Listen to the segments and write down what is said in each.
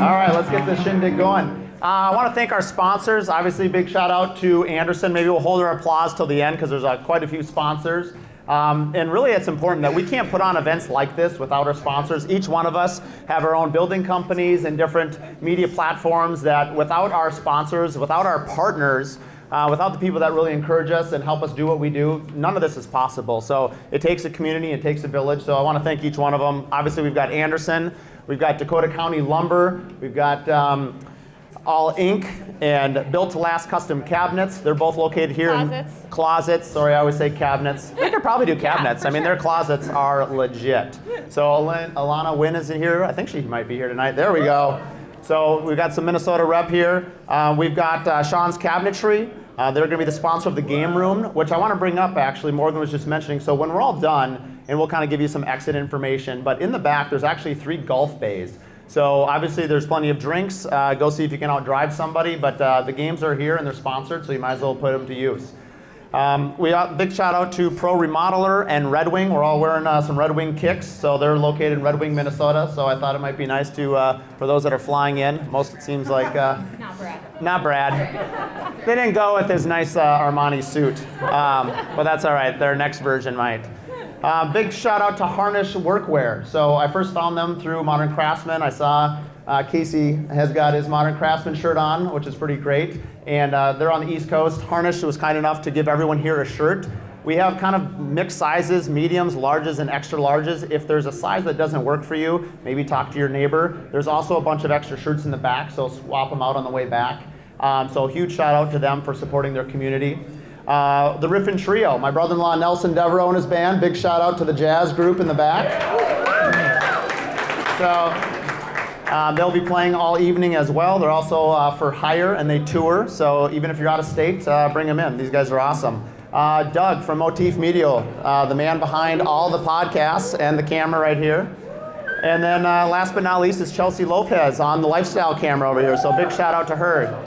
All right, let's get this shindig going. I want to thank our sponsors. Obviously, big shout out to Anderson. Maybe we'll hold our applause till the end because there's quite a few sponsors. And really, it's important that we can't put on events like this without our sponsors. Each one of us have our own building companies and different media platforms that without our sponsors, without our partners, without the people that really encourage us and help us do what we do, none of this is possible. So it takes a community, it takes a village. So I want to thank each one of them. Obviously, we've got Anderson, we've got Dakota County Lumber, we've got All Inc. and Built to Last Custom Cabinets. They're both located here Closets. in closets. Sorry, I always say cabinets. They could probably do cabinets. I mean, their closets are legit. So Alana Wynn is in here. I think she might be here tonight. There we go. So we've got some Minnesota rep here. We've got Sean's Cabinetry. They're going to be the sponsor of the game room, which I want to bring up, actually. Morgan was just mentioning. So when we're all done, and we'll kind of give you some exit information, but in the back, there's actually 3 golf bays. So obviously, there's plenty of drinks. Go see if you can outdrive somebody. But the games are here, and they're sponsored, so you might as well put them to use. We got a big shout out to Pro Remodeler and Red Wing. We're all wearing some Red Wing kicks, so they're located in Red Wing, Minnesota. So I thought it might be nice to, for those that are flying in. Most, it seems like. Not Brad. Not Brad. They didn't go with his nice Armani suit, but that's all right. Their next version might. Big shout out to Harnish Workwear. So I first found them through Modern Craftsman. I saw Casey has got his Modern Craftsman shirt on, which is pretty great. And they're on the East Coast. Harnish was kind enough to give everyone here a shirt. We have kind of mixed sizes, mediums, larges, and extra larges. If there's a size that doesn't work for you, maybe talk to your neighbor. There's also a bunch of extra shirts in the back, so swap them out on the way back. So a huge shout out to them for supporting their community. The Riffin Trio, my brother-in-law Nelson Devereaux and his band. Big shout out to the jazz group in the back. So they'll be playing all evening as well. They're also for hire and they tour. So even if you're out of state, bring them in. These guys are awesome. Doug from Motif Media, the man behind all the podcasts and the camera right here. And then last but not least is Chelsea Lopez on the lifestyle camera over here. So big shout out to her.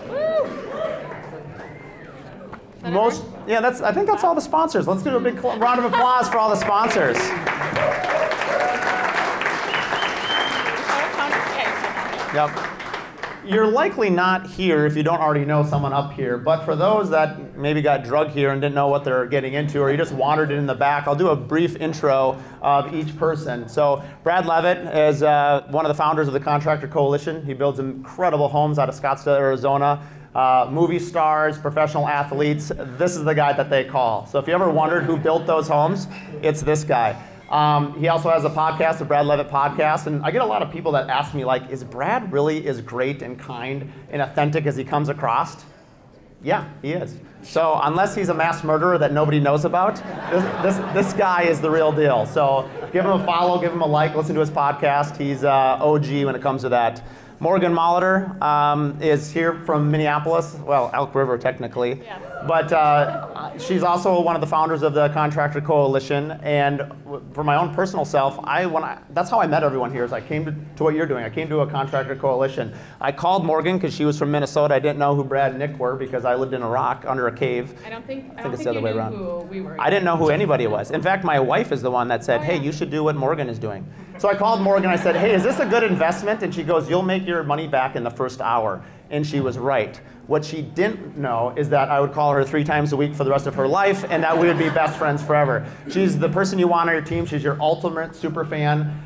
I think that's all the sponsors. Let's do a big round of applause for all the sponsors. Yep. You're likely not here if you don't already know someone up here, but for those that maybe got drugged here and didn't know what they're getting into, or you just wandered in the back, I'll do a brief intro of each person. So Brad Leavitt is one of the founders of the Contractor Coalition. He builds incredible homes out of Scottsdale, Arizona. Movie stars, professional athletes, this is the guy that they call. So if you ever wondered who built those homes, it's this guy. He also has a podcast, the Brad Leavitt Podcast, and I get a lot of people that ask me, like, is Brad really as great and kind and authentic as he comes across? Yeah, he is. So unless he's a mass murderer that nobody knows about, this guy is the real deal. So give him a follow, give him a like, listen to his podcast. He's OG when it comes to that. Morgan Molitor is here from Minneapolis, well, Elk River technically, yeah. But she's also one of the founders of the Contractor Coalition. And for my own personal self, that's how I met everyone here. Is I came to what you're doing. I came to a Contractor Coalition. I called Morgan because she was from Minnesota. I didn't know who Brad and Nick were because I lived in a rock under a cave. I don't think it's the other way around. Who we were. I didn't know who anybody was. In fact, my wife is the one that said, hey, you should do what Morgan is doing. So I called Morgan. I said, hey, is this a good investment? And she goes, you'll make your money back in the first hour. And she was right. What she didn't know is that I would call her 3 times a week for the rest of her life and that we would be best friends forever. She's the person you want on your team. She's your ultimate super fan.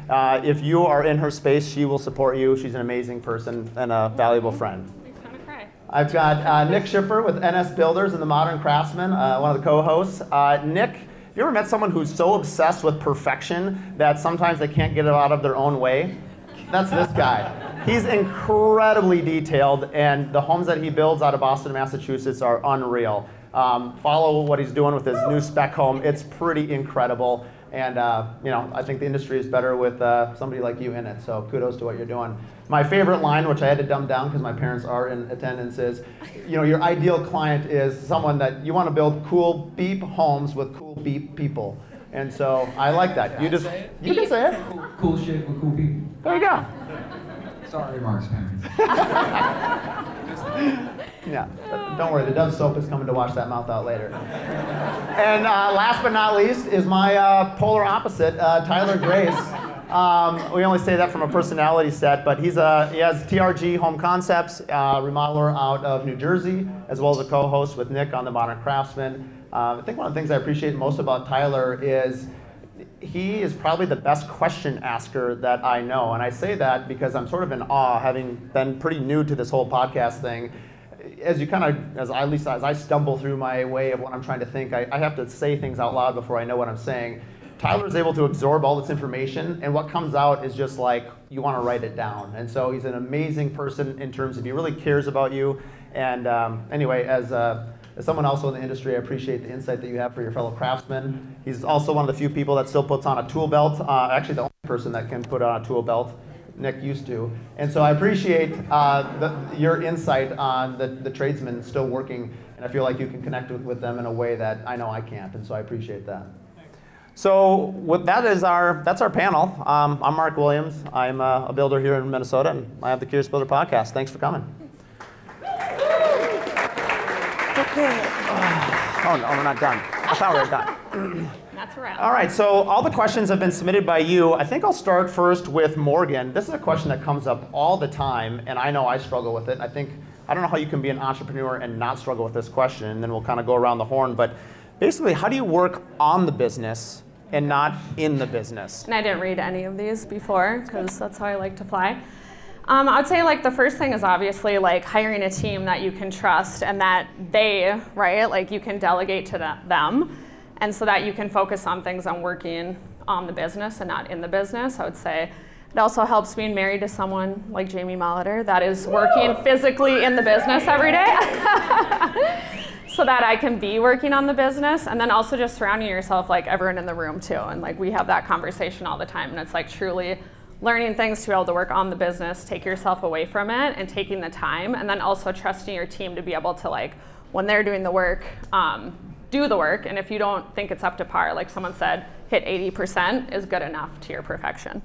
If you are in her space, she will support you. She's an amazing person and a valuable friend. I've got Nick Schiffer with NS Builders and the Modern Craftsman, one of the co-hosts. Nick, have you ever met someone who's so obsessed with perfection that sometimes they can't get it out of their own way? That's this guy. He's incredibly detailed, and the homes that he builds out of Boston, Massachusetts are unreal. Follow what he's doing with his new spec home. It's pretty incredible. And I think the industry is better with somebody like you in it, so kudos to what you're doing. My favorite line, which I had to dumb down because my parents are in attendance, is, your ideal client is someone that you want to build cool beep homes with cool beep people. And so I like that. You can say it. Cool shit with cool people. There you go. Sorry, Mark's parents. Yeah, don't worry, the Dove soap is coming to wash that mouth out later. And last but not least is my polar opposite, Tyler Grace. We only say that from a personality set, but he has TRG Home Concepts, remodeler out of New Jersey, as well as a co-host with Nick on The Modern Craftsman. I think one of the things I appreciate most about Tyler is he is probably the best question asker that I know. And I say that because I'm sort of in awe, having been pretty new to this whole podcast thing. As you kind of, as I stumble through my way of what I'm trying to think, I have to say things out loud before I know what I'm saying. Tyler's able to absorb all this information, and what comes out is just like, you want to write it down. And so he's an amazing person in terms of he really cares about you. And anyway, as someone also in the industry, I appreciate the insight that you have for your fellow craftsmen. He's also one of the few people that still puts on a tool belt. Actually, the only person that can put on a tool belt. Nick used to. And so I appreciate your insight on the tradesmen still working, and I feel like you can connect with them in a way that I know I can't, and so I appreciate that. So that's our panel. I'm Mark Williams. I'm a builder here in Minnesota, and I have the Curious Builder Podcast. Thanks for coming. Okay. Oh no, we're not done. I thought we were done. That's around. All right, so all the questions have been submitted by you. I think I'll start first with Morgan. This is a question that comes up all the time, and I know I struggle with it. I don't know how you can be an entrepreneur and not struggle with this question, and then we'll kind of go around the horn. But basically, how do you work on the business and not in the business? And I didn't read any of these before, because that's how I like to fly. I would say like the first thing is obviously like hiring a team that you can trust and that they, right, like you can delegate to them. And so that you can focus on things on working on the business and not in the business. I would say it also helps being married to someone like Jamie Molitor that is working physically in the business every day so that I can be working on the business. And then also just surrounding yourself like everyone in the room too. And like we have that conversation all the time, and it's like truly learning things to be able to work on the business, take yourself away from it, and taking the time, and then also trusting your team to be able to like, when they're doing the work, do the work, and if you don't think it's up to par, like someone said, hit 80% is good enough to your perfection.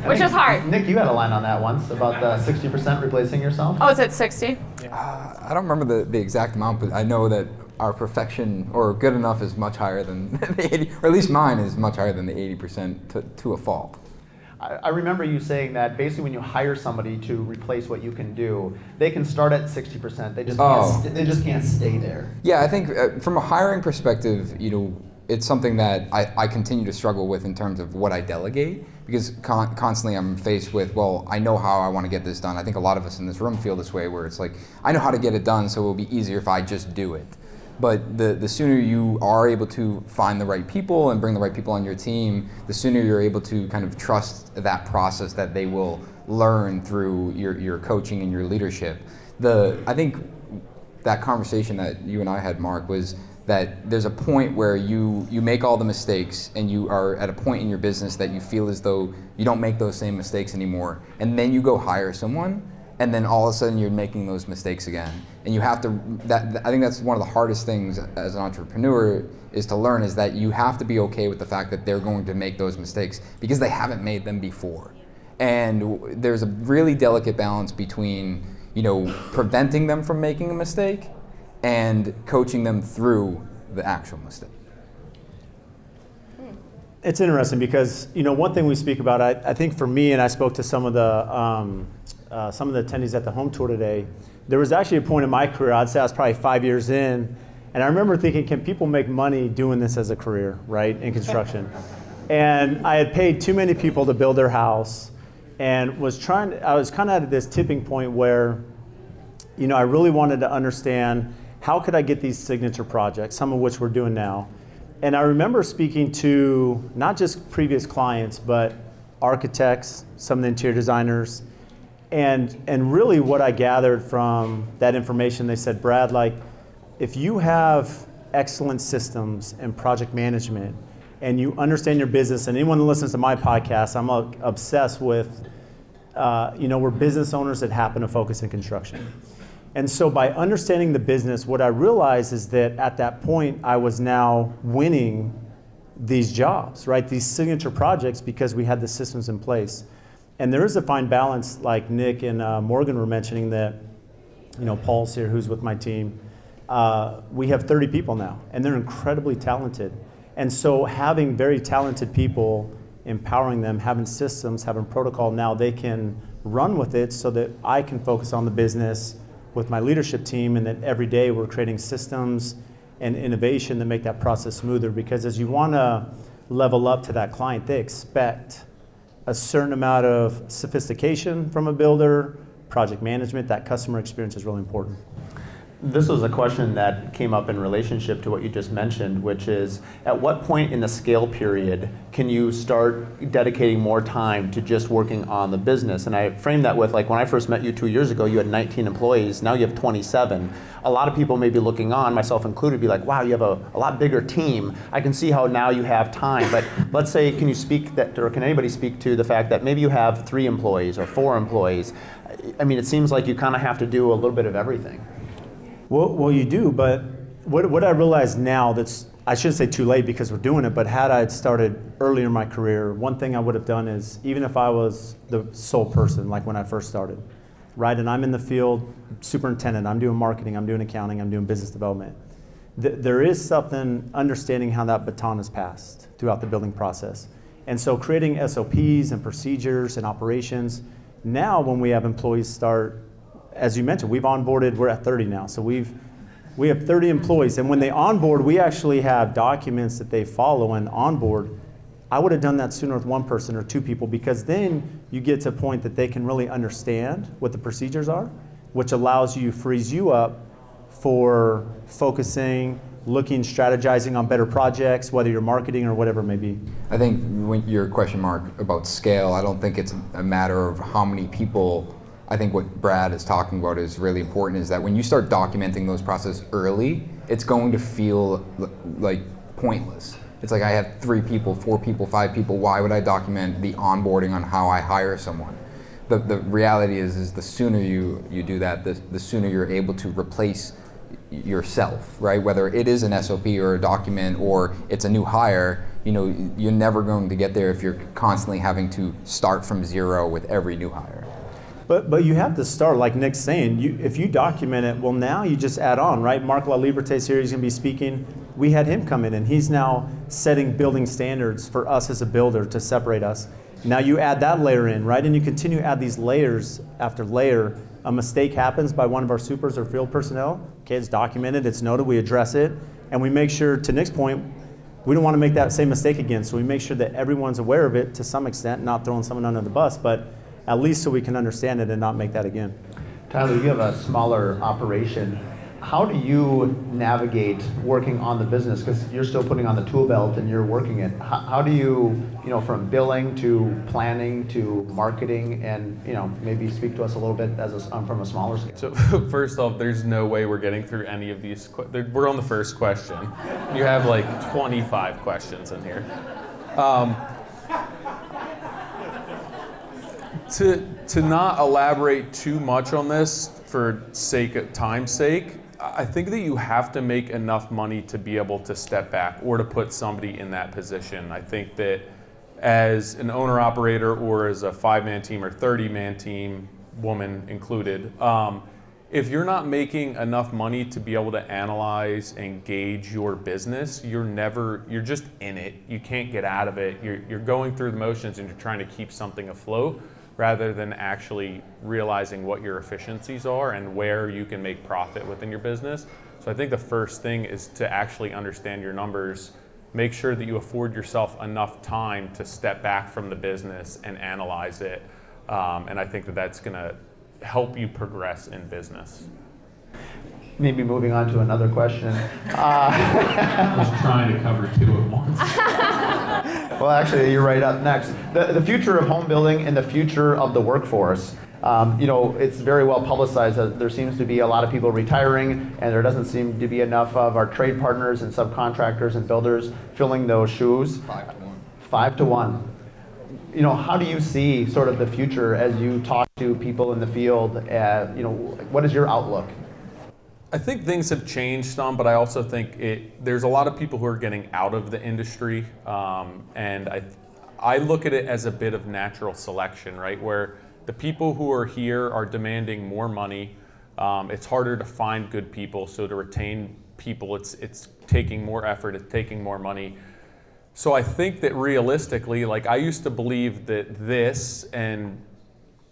Which is hard. Nick, you had a line on that once about the 60% replacing yourself. Oh, is it 60? I don't remember the exact amount, but I know that our perfection, or good enough, is much higher than the 80, or at least mine is much higher than the 80% to a fault. I remember you saying that basically when you hire somebody to replace what you can do, they can start at 60%. They just can't stay there. Yeah, I think from a hiring perspective, it's something that I continue to struggle with in terms of what I delegate, because constantly I'm faced with, well, I know how I want to get this done. I think a lot of us in this room feel this way, where it's like, I know how to get it done, so it will be easier if I just do it. But the sooner you are able to find the right people and bring the right people on your team, the sooner you're able to kind of trust that process that they will learn through your coaching and your leadership. I think that conversation that you and I had, Mark, was that there's a point where you make all the mistakes, and you are at a point in your business that you feel as though you don't make those same mistakes anymore, and then you go hire someone, and then all of a sudden you're making those mistakes again. And you have to, I think that's one of the hardest things as an entrepreneur is to learn, is that you have to be okay with the fact that they're going to make those mistakes because they haven't made them before. And there's a really delicate balance between, preventing them from making a mistake and coaching them through the actual mistake. It's interesting because, one thing we speak about, I think for me, and I spoke to some of the attendees at the home tour today, there was actually a point in my career, I'd say I was probably 5 years in, and I remember thinking, can people make money doing this as a career, right, in construction? And I had paid too many people to build their house, and I was kind of at this tipping point where, I really wanted to understand how could I get these signature projects, some of which we're doing now. And I remember speaking to not just previous clients, but architects, some of the interior designers, and really what I gathered from that information, they said, Brad, like, if you have excellent systems and project management, and you understand your business, and anyone who listens to my podcast, I'm obsessed with, we're business owners that happen to focus in construction. And so by understanding the business, what I realized is that at that point, I was now winning these jobs, right? These signature projects, because we had the systems in place. And there is a fine balance, like Nick and Morgan were mentioning, that Paul's here, who's with my team. We have 30 people now, and they're incredibly talented. And so having very talented people, empowering them, having systems, having protocol, now they can run with it so that I can focus on the business with my leadership team, and that every day we're creating systems and innovation that make that process smoother. Because as you want to level up to that client, they expect a certain amount of sophistication from a builder, project management. That customer experience is really important. This was a question that came up in relationship to what you just mentioned, which is, at what point in the scale period can you start dedicating more time to just working on the business? And I framed that with, like, when I first met you 2 years ago, you had 19 employees, now you have 27. A lot of people may be looking on, myself included, be like, wow, you have a lot bigger team. I can see how now you have time, but let's say, can you speak that, or can anybody speak to the fact that maybe you have 3 employees or 4 employees? I mean, it seems like you kind of have to do a little bit of everything. Well, you do, but what I realize now, that's, I shouldn't say too late because we're doing it, but had I started earlier in my career, one thing I would have done is, even if I was the sole person, like when I first started, right, and I'm in the field, superintendent, I'm doing marketing, I'm doing accounting, I'm doing business development, there is something, understanding how that baton is passed throughout the building process. And so creating SOPs and procedures and operations, now when we have employees start, as you mentioned, we've onboarded, we're at 30 now, so we have 30 employees, and when they onboard, we actually have documents that they follow and onboard. I would have done that sooner with 1 person or 2 people, because then you get to a point that they can really understand what the procedures are, which allows you, frees you up for focusing, looking, strategizing on better projects, whether you're marketing or whatever it may be. I think when your question mark about scale, I don't think it's a matter of how many people. I think what Brad is talking about is really important, is that when you start documenting those processes early, it's going to feel like pointless. It's like, I have 3 people, 4 people, 5 people, why would I document the onboarding on how I hire someone? The reality is the sooner you do that, the sooner you're able to replace yourself, right? Whether it is an SOP or a document or it's a new hire, you're never going to get there if you're constantly having to start from zero with every new hire. But you have to start, like Nick's saying, if you document it, well, now you just add on, right? Mark LaLibrete's here, he's going to be speaking. We had him come in, and he's now setting building standards for us as a builder to separate us. Now you add that layer in, right? And you continue to add these layers after layer. A mistake happens by one of our supers or field personnel. Okay, it's documented, it's noted, we address it, and we make sure, to Nick's point, we don't want to make that same mistake again, so we make sure that everyone's aware of it to some extent, not throwing someone under the bus, but at least so we can understand it and not make that again. Tyler, you have a smaller operation. How do you navigate working on the business? Because you're still putting on the tool belt and you're working it. How do you, from billing to planning to marketing, and maybe speak to us a little bit from a smaller scale? So first off, there's no way we're getting through any of these. We're on the first question. You have like 25 questions in here. To not elaborate too much on this for time's sake, I think that you have to make enough money to be able to step back or to put somebody in that position. I think that as an owner-operator or as a 5-man team or 30-man team, woman included, if you're not making enough money to be able to analyze and gauge your business, you're just in it. You can't get out of it. You're going through the motions and you're trying to keep something afloat, rather than actually realizing what your efficiencies are and where you can make profit within your business. So I think the first thing is to actually understand your numbers, make sure that you afford yourself enough time to step back from the business and analyze it. And I think that that's gonna help you progress in business. Maybe moving on to another question. I was trying to cover 2 at once. Well, actually, you're right up next. The future of home building and the future of the workforce. It's very well publicized that there seems to be a lot of people retiring, and there doesn't seem to be enough of our trade partners and subcontractors and builders filling those shoes. 5 to 1. 5 to 1. How do you see sort of the future as you talk to people in the field? What is your outlook? I think things have changed some, but I also think there's a lot of people who are getting out of the industry, and I look at it as a bit of natural selection, right? Where the people who are here are demanding more money, It's harder to find good people, so to retain people, it's taking more effort, it's taking more money. So I think that realistically, like I used to believe that this and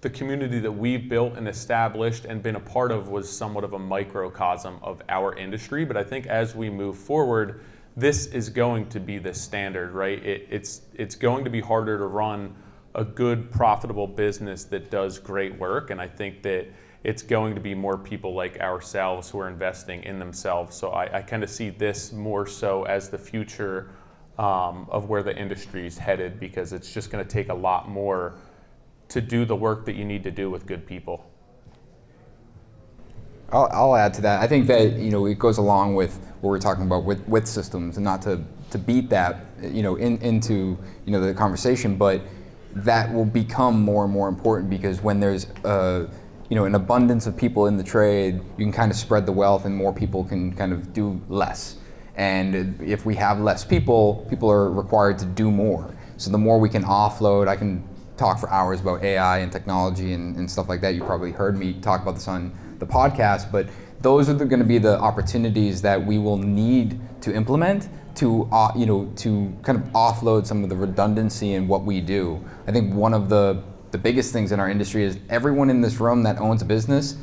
the community that we've built and established and been a part of was somewhat of a microcosm of our industry. But I think as we move forward, this is going to be the standard, right? It's going to be harder to run a good, profitable business that does great work. And I think that it's going to be more people like ourselves who are investing in themselves. So I kind of see this more so as the future of where the industry is headed, because it's just going to take a lot more to do the work that you need to do with good people. I'll add to that. I think that it goes along with what we're talking about with systems, and not to beat that into the conversation, but that will become more and more important, because when there's an abundance of people in the trade, you can kind of spread the wealth and more people can kind of do less. And if we have less people, people are required to do more. So the more we can offload, I can talk for hours about AI and technology and stuff like that. You probably heard me talk about this on the podcast, but those are going to be the opportunities that we will need to implement to kind of offload some of the redundancy in what we do. I think one of the biggest things in our industry is everyone in this room that owns a business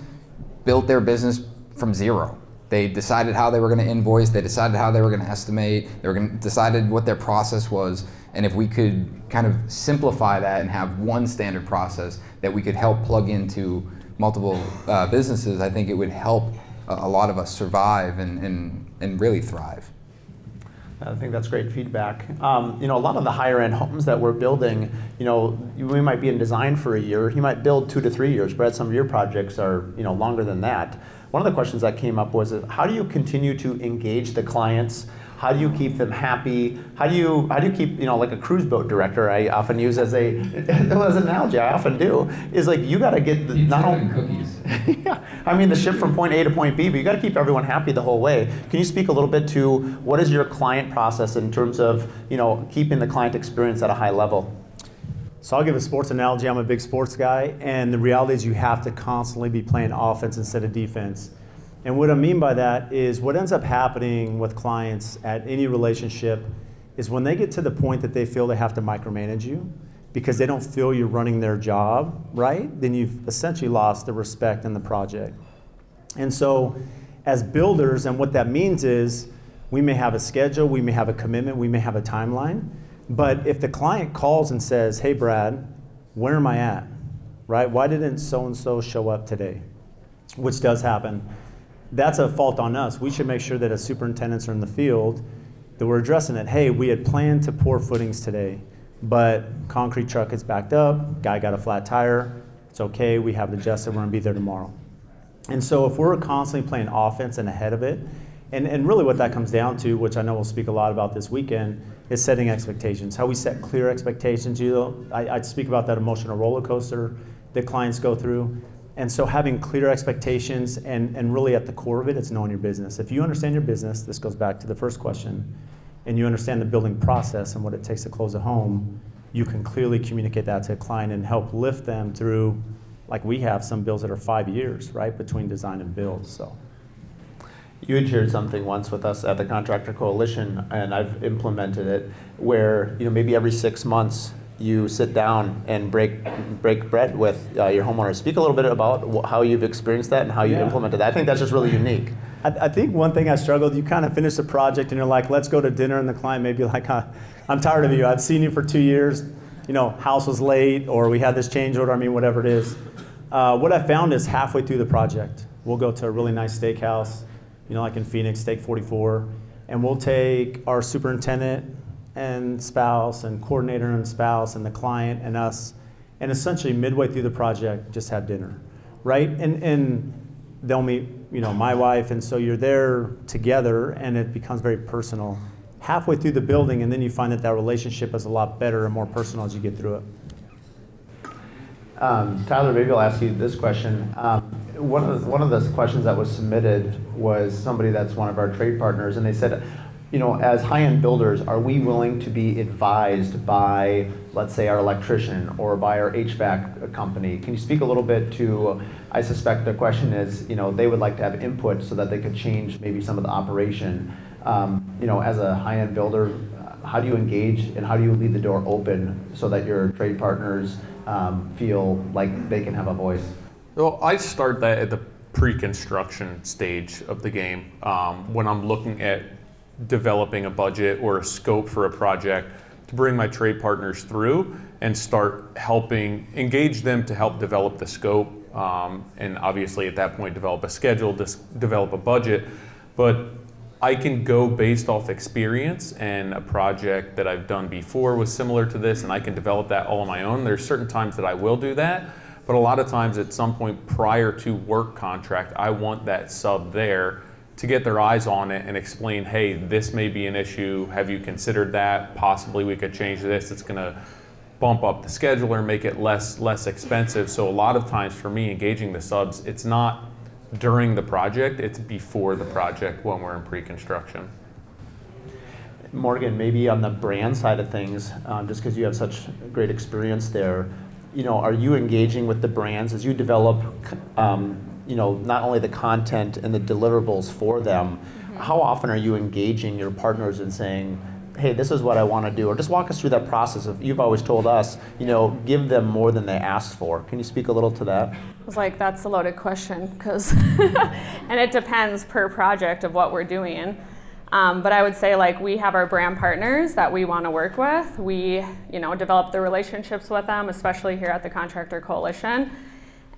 built their business from zero. They decided how they were going to invoice, they decided how they were going to estimate, decided what their process was. And if we could kind of simplify that and have one standard process that we could help plug into multiple businesses, I think it would help a lot of us survive and really thrive. I think that's great feedback. A lot of the higher end homes that we're building, we might be in design for a year. You might build 2 to 3 years, but some of your projects are, longer than that. One of the questions that came up was, how do you continue to engage the clients? How do you keep them happy? How do you keep, like a cruise boat director, I often use as an analogy, I often do, is like you got to get not only cookies. Yeah, I mean the ship from point A to point B, but you got to keep everyone happy the whole way. Can you speak a little bit to what is your client process in terms of, keeping the client experience at a high level? So I'll give a sports analogy. I'm a big sports guy, and the reality is you have to constantly be playing offense instead of defense. And what I mean by that is what ends up happening with clients at any relationship is when they get to the point that they feel they have to micromanage you because they don't feel you're running their job right, then you've essentially lost the respect in the project. And so as builders, and what that means is we may have a schedule, we may have a commitment, we may have a timeline, but if the client calls and says, hey Brad, where am I at, right? Why didn't so-and-so show up today? Which does happen. That's a fault on us. We should make sure that as superintendents are in the field, that we're addressing it. Hey, we had planned to pour footings today, but concrete truck is backed up, guy got a flat tire, it's okay, we have it adjusted, we're gonna be there tomorrow. And so if we're constantly playing offense and ahead of it, and really what that comes down to, which I know we'll speak a lot about this weekend, is setting expectations. How we set clear expectations. I speak about that emotional roller coaster that clients go through. And so having clear expectations and really at the core of it, it's knowing your business. If you understand your business, this goes back to the first question, and you understand the building process and what it takes to close a home, you can clearly communicate that to a client and help lift them through, like we have some builds that are 5 years, right, between design and build, so. You had shared something once with us at the Contractor Coalition, and I've implemented it, where maybe every 6 months you sit down and break bread with your homeowners. Speak a little bit about how you've experienced that and how you implemented that. I think that's just really unique. I think one thing I struggled, you kind of finish the project and you're like, let's go to dinner, and the client may be like, I'm tired of you. I've seen you for 2 years. House was late, or we had this change order, whatever it is. What I found is halfway through the project, we'll go to a really nice steakhouse, like in Phoenix, Steak 44, and we'll take our superintendent and spouse and coordinator and spouse and the client and us, and essentially midway through the project, just have dinner, right? And they'll meet, my wife, and so you're there together, and it becomes very personal. Halfway through the building, and then you find that relationship is a lot better and more personal as you get through it. Tyler, maybe I'll ask you this question. One of the questions that was submitted was somebody that's one of our trade partners, and they said, as high-end builders, are we willing to be advised by, let's say, our electrician or by our HVAC company? Can you speak a little bit to, I suspect the question is, they would like to have input so that they could change maybe some of the operation. As a high-end builder, how do you engage and how do you leave the door open so that your trade partners feel like they can have a voice? Well, I start that at the pre-construction stage of the game when I'm looking at developing a budget or a scope for a project to bring my trade partners through and start helping engage them to help develop the scope and obviously at that point develop a schedule, develop a budget. But I can go based off experience, and a project that I've done before was similar to this, and I can develop that all on my own. There's certain times that I will do that, but a lot of times at some point prior to work contract, I want that sub there to get their eyes on it and explain, hey, this may be an issue. Have you considered that? Possibly we could change this. It's gonna bump up the schedule or make it less expensive. So a lot of times for me, engaging the subs, it's not during the project, it's before the project when we're in pre-construction. Morgan, maybe on the brand side of things, just because you have such great experience there, are you engaging with the brands as you develop, not only the content and the deliverables for them, how often are you engaging your partners and saying, hey, this is what I want to do, or just walk us through that process of, you've always told us, give them more than they asked for. Can you speak a little to that? I was like, that's a loaded question, because, and it depends per project of what we're doing. But I would say, like, we have our brand partners that we want to work with. We, develop the relationships with them, especially here at the Contractor Coalition.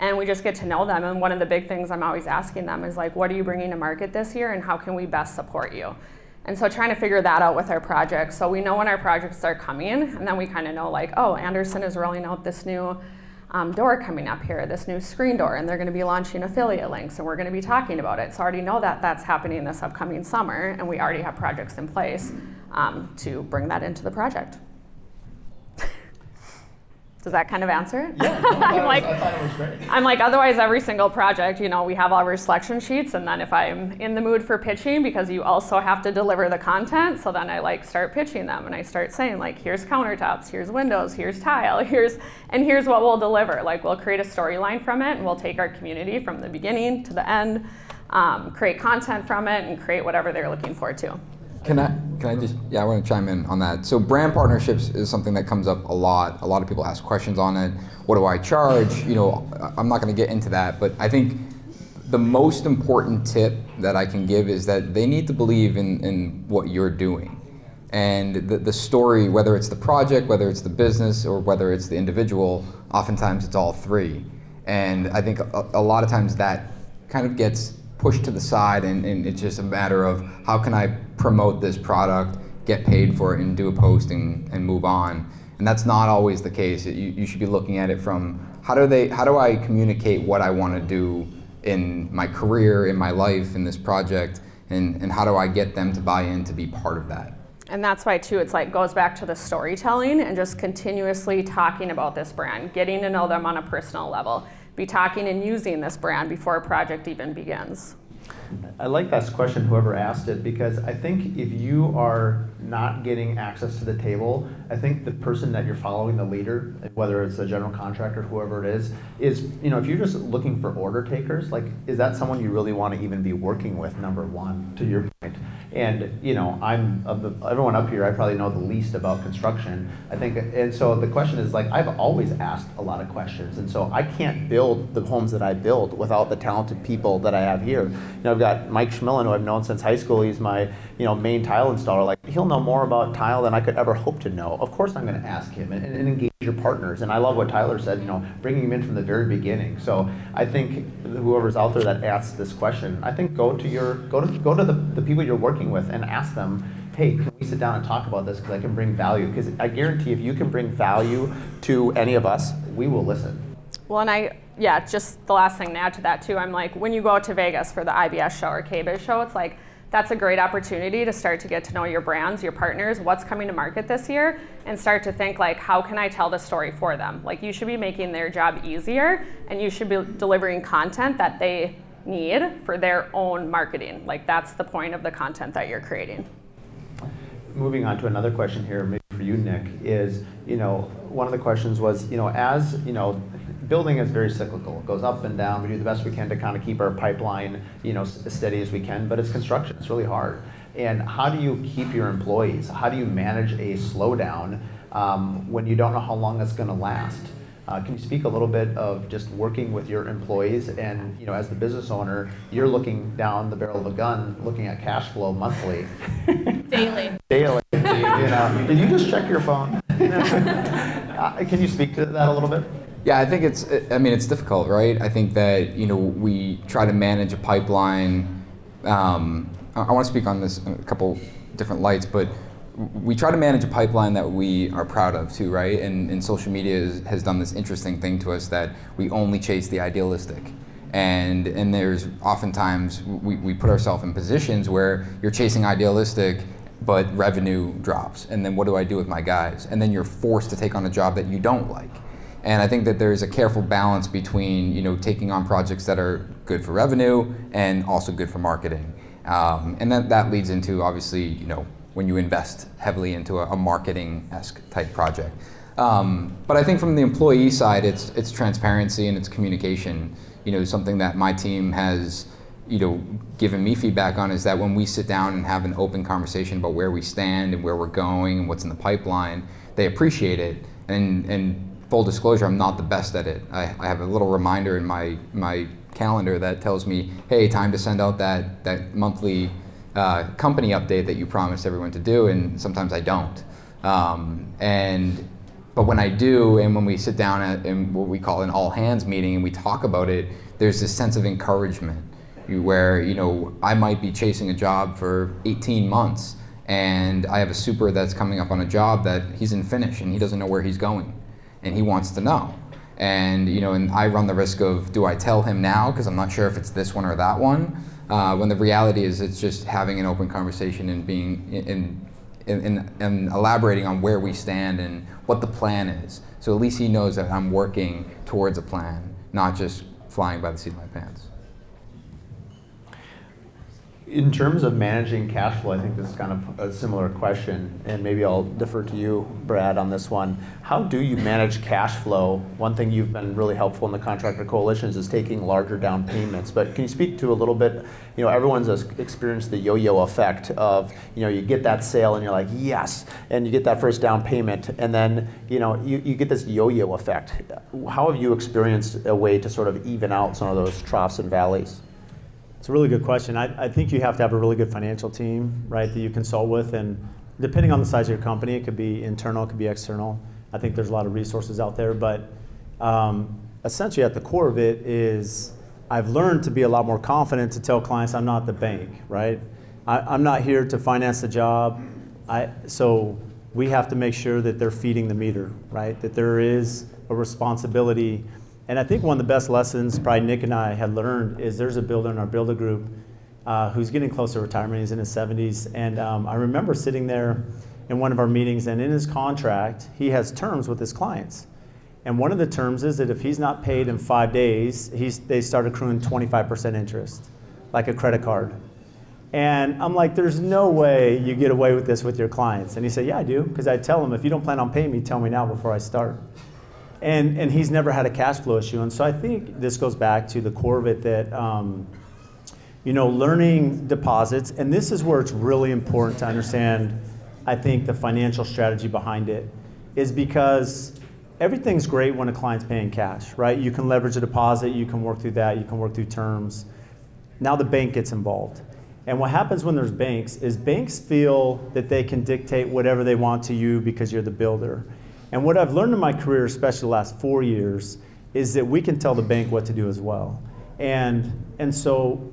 And we just get to know them. And one of the big things I'm always asking them is, like, what are you bringing to market this year, and how can we best support you? And so trying to figure that out with our projects. So we know when our projects are coming, and then we kind of know, like, oh, Anderson is rolling out this new door coming up here, this new screen door, and they're going to be launching affiliate links, and we're going to be talking about it. So I already know that that's happening this upcoming summer, and we already have projects in place to bring that into the project. Does that kind of answer it? Yeah, no, I thought it was great. I'm like, otherwise every single project, we have all of our selection sheets, and then if I'm in the mood for pitching, because you also have to deliver the content, so then I start pitching them, and I start saying, like, here's countertops, here's windows, here's tile, here's what we'll deliver. Like, we'll create a storyline from it, and we'll take our community from the beginning to the end, create content from it, and create whatever they're looking for too. Can I just, I want to chime in on that. So brand partnerships is something that comes up a lot. A lot of people ask questions on it. What do I charge? I'm not going to get into that, but I think the most important tip that I can give is that they need to believe in what you're doing. And the story, whether it's the project, whether it's the business, or whether it's the individual, oftentimes it's all three. And I think a lot of times that kind of gets pushed to the side, and it's just a matter of how can I promote this product, get paid for it, and do a posting and move on. And that's not always the case. You should be looking at it from how do I communicate what I want to do in my career, in my life, in this project, and how do I get them to buy in to be part of that. And that's why too, it's like goes back to the storytelling and just continuously talking about this brand, getting to know them on a personal level. Be talking and using this brand before a project even begins. I like that question, whoever asked it, because I think if you are not getting access to the table, I think the person that you're following, the leader, whether it's a general contractor, whoever it is, if you're just looking for order takers, like, is that someone you really want to even be working with, number one, to your point? And everyone up here, I probably know the least about construction, I think, and so the question is, like, I've always asked a lot of questions, and so I can't build the homes that I build without the talented people that I have here. I've got Mike Schmillen, who I've known since high school. He's my main tile installer. Like, he'll know more about tile than I could ever hope to know. Of course I'm going to ask him and engage your partners. And I love what Tyler said, bringing him in from the very beginning. So I think whoever's out there that asks this question, I think go to the people you're working with and ask them, hey, can we sit down and talk about this, because I can bring value. Because I guarantee if you can bring value to any of us, we will listen. Well, and just the last thing to add to that too, I'm like, when you go out to Vegas for the IBS show or KBIS show, it's like, that's a great opportunity to start to get to know your brands, your partners, what's coming to market this year, and start to think, like, how can I tell the story for them? Like, you should be making their job easier, and you should be delivering content that they need for their own marketing. Like, that's the point of the content that you're creating. moving on to another question here, maybe for you, Nick, is, one of the questions was, as, building is very cyclical. It goes up and down. We do the best we can to kind of keep our pipeline, as steady as we can, but it's construction. It's really hard. And how do you keep your employees? How do you manage a slowdown when you don't know how long it's going to last? Can you speak a little bit of just working with your employees and, as the business owner, you're looking down the barrel of a gun, looking at cash flow monthly. Daily. Daily. Did you just check your phone? Can you speak to that a little bit? Yeah, I think it's difficult, right? I think that, we try to manage a pipeline. I want to speak on this in a couple different lights, but we try to manage a pipeline that we are proud of too, right? And social media has done this interesting thing to us that we only chase the idealistic. And there's oftentimes we put ourselves in positions where you're chasing idealistic, but revenue drops. And then what do I do with my guys? And then you're forced to take on a job that you don't like. And I think that there's a careful balance between taking on projects that are good for revenue and also good for marketing. And that leads into, obviously, when you invest heavily into a marketing-esque type project. But I think from the employee side, it's transparency and it's communication. Something that my team has, given me feedback on is that when we sit down and have an open conversation about where we stand and where we're going and what's in the pipeline, they appreciate it. And full disclosure, I'm not the best at it. I have a little reminder in my calendar that tells me, hey, time to send out that monthly company update that you promised everyone to do, and sometimes I don't. But when I do, and when we sit down in what we call an all hands meeting and we talk about it, there's this sense of encouragement where, I might be chasing a job for 18 months and I have a super that's coming up on a job that he's in finish and he doesn't know where he's going and he wants to know. And, and I run the risk of, do I tell him now because I'm not sure if it's this one or that one? When the reality is it's just having an open conversation and being and elaborating on where we stand and what the plan is. So at least he knows that I'm working towards a plan, not just flying by the seat of my pants. In terms of managing cash flow, I think this is kind of a similar question, and maybe I'll defer to you, Brad, on this one. How do you manage cash flow? One thing you've been really helpful in the contractor coalitions is taking larger down payments, but can you speak to a little bit, everyone's experienced the yo-yo effect of, you get that sale and you're like, yes, and you get that first down payment, and then, you get this yo-yo effect. How have you experienced a way to sort of even out some of those troughs and valleys? It's a really good question. I think you have to have a really good financial team, right, that you consult with, and depending on the size of your company, it could be internal, it could be external. I think there's a lot of resources out there, but essentially at the core of it is I've learned to be a lot more confident to tell clients I'm not the bank, right? I'm not here to finance the job, so we have to make sure that they're feeding the meter, right, that there is a responsibility. And I think one of the best lessons probably Nick and I had learned is there's a builder in our builder group who's getting close to retirement. He's in his 70s. And I remember sitting there in one of our meetings, and in his contract, he has terms with his clients. And one of the terms is that if he's not paid in 5 days, they start accruing 25% interest, like a credit card. And I'm like, there's no way you get away with this with your clients. And he said, yeah, I do, because I tell him, if you don't plan on paying me, tell me now before I start. And he's never had a cash flow issue. And so I think this goes back to the core of it that, learning deposits, and this is where it's really important to understand, I think, the financial strategy behind it, is because everything's great when a client's paying cash, right? You can leverage a deposit, you can work through that, you can work through terms. Now the bank gets involved. And what happens when there's banks is banks feel that they can dictate whatever they want to you because you're the builder. And what I've learned in my career, especially the last 4 years, is that we can tell the bank what to do as well. And so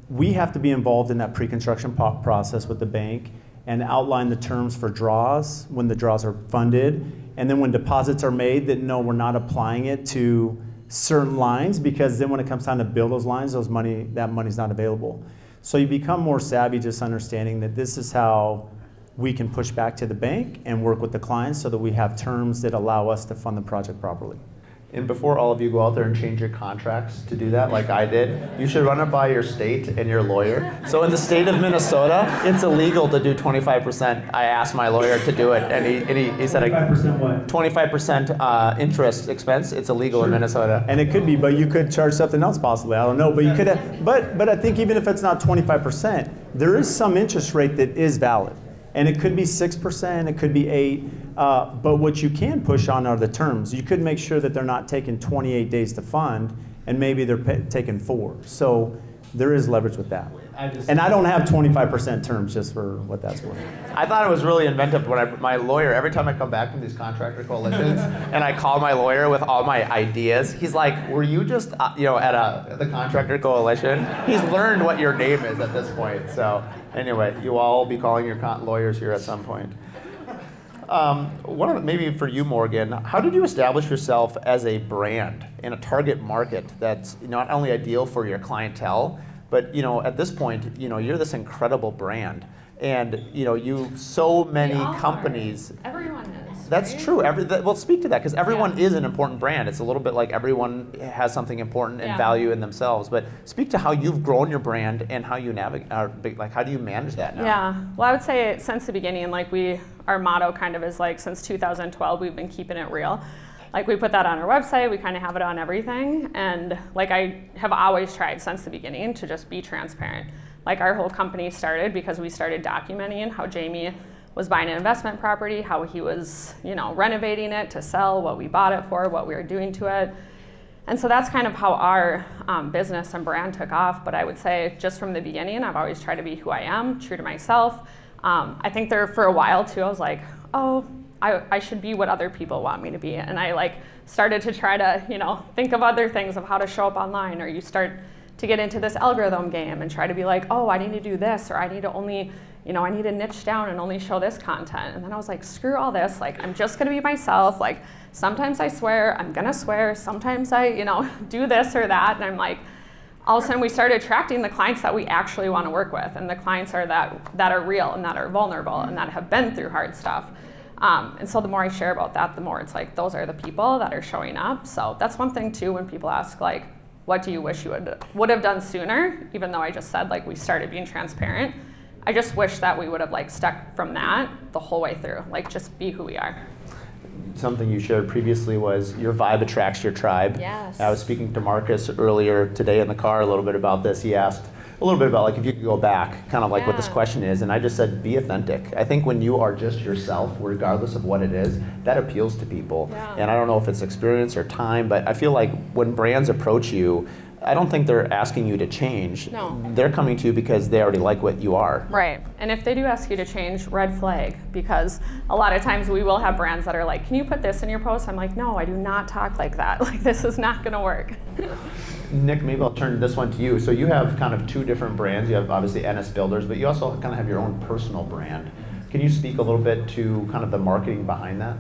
we have to be involved in that pre-construction process with the bank and outline the terms for draws, when the draws are funded, and then when deposits are made, that no, we're not applying it to certain lines, because then when it comes time to build those lines, that money's not available. So you become more savvy just understanding that this is how we can push back to the bank and work with the clients so that we have terms that allow us to fund the project properly. And before all of you go out there and change your contracts to do that, like I did, you should run it by your state and your lawyer. So in the state of Minnesota, it's illegal to do 25%. I asked my lawyer to do it, and he said 25% what? 25% interest expense. It's illegal in Minnesota. And it could be, but you could charge something else possibly. I don't know, but you could. But I think even if it's not 25%, there is some interest rate that is valid. And it could be 6%, it could be 8%, but what you can push on are the terms. You could make sure that they're not taking 28 days to fund, and maybe they're taking 4. So there is leverage with that. And I don't have 25% terms, just for what that's worth. I thought it was really inventive when my lawyer, every time I come back from these contractor coalitions and I call my lawyer with all my ideas, he's like, were you just at the contractor coalition? He's learned what your name is at this point. So anyway, you all will be calling your lawyers here at some point. Maybe for you, Morgan, how did you establish yourself as a brand in a target market that's not only ideal for your clientele, but at this point, you're this incredible brand, and so many companies. Everyone is. That's right? true. Well, speak to that, because everyone is an important brand. It's a little bit like everyone has something important and value in themselves. But speak to how you've grown your brand and how you navigate. How do you manage that now? Yeah. Well, I would say since the beginning, our motto kind of is since 2012, we've been keeping it real. We put that on our website, we kind of have it on everything, and I have always tried since the beginning to just be transparent. Our whole company started because we started documenting how Jamie was buying an investment property, how he was, renovating it to sell, what we bought it for, what we were doing to it. And so that's kind of how our business and brand took off. But I would say just from the beginning, I've always tried to be who I am, true to myself. I think for a while too, I was like, oh, I should be what other people want me to be. And I started to try to, think of other things of how to show up online, or you start to get into this algorithm game and try to be like, oh, I need to do this, or I need to only, I need to niche down and only show this content. And then I was like, screw all this. I'm just gonna be myself. Sometimes I swear, I'm gonna swear. Sometimes I, do this or that. And I'm like, all of a sudden we started attracting the clients that we actually want to work with, and the clients are that are real and that are vulnerable and that have been through hard stuff. And so the more I share about that, the more it's those are the people that are showing up. So that's one thing too, when people ask what do you wish you would have done sooner, even though I just said we started being transparent. I just wish that we would have stuck from that the whole way through, just be who we are. Something you shared previously was your vibe attracts your tribe. Yes. I was speaking to Marcus earlier today in the car a little bit about this. He asked a little bit about if you could go back, kind of what this question is, and I just said be authentic. I think when you are just yourself, regardless of what it is, that appeals to people. Yeah. And I don't know if it's experience or time, but I feel like when brands approach you, I don't think they're asking you to change. No. They're coming to you because they already like what you are. Right. And if they do ask you to change, red flag, because a lot of times we will have brands that are like, can you put this in your post? I'm like, no, I do not talk like that. This is not gonna work. Nick, maybe I'll turn this one to you. So you have kind of two different brands. You have obviously NS Builders, but you also kind of have your own personal brand. Can you speak a little bit to kind of the marketing behind that?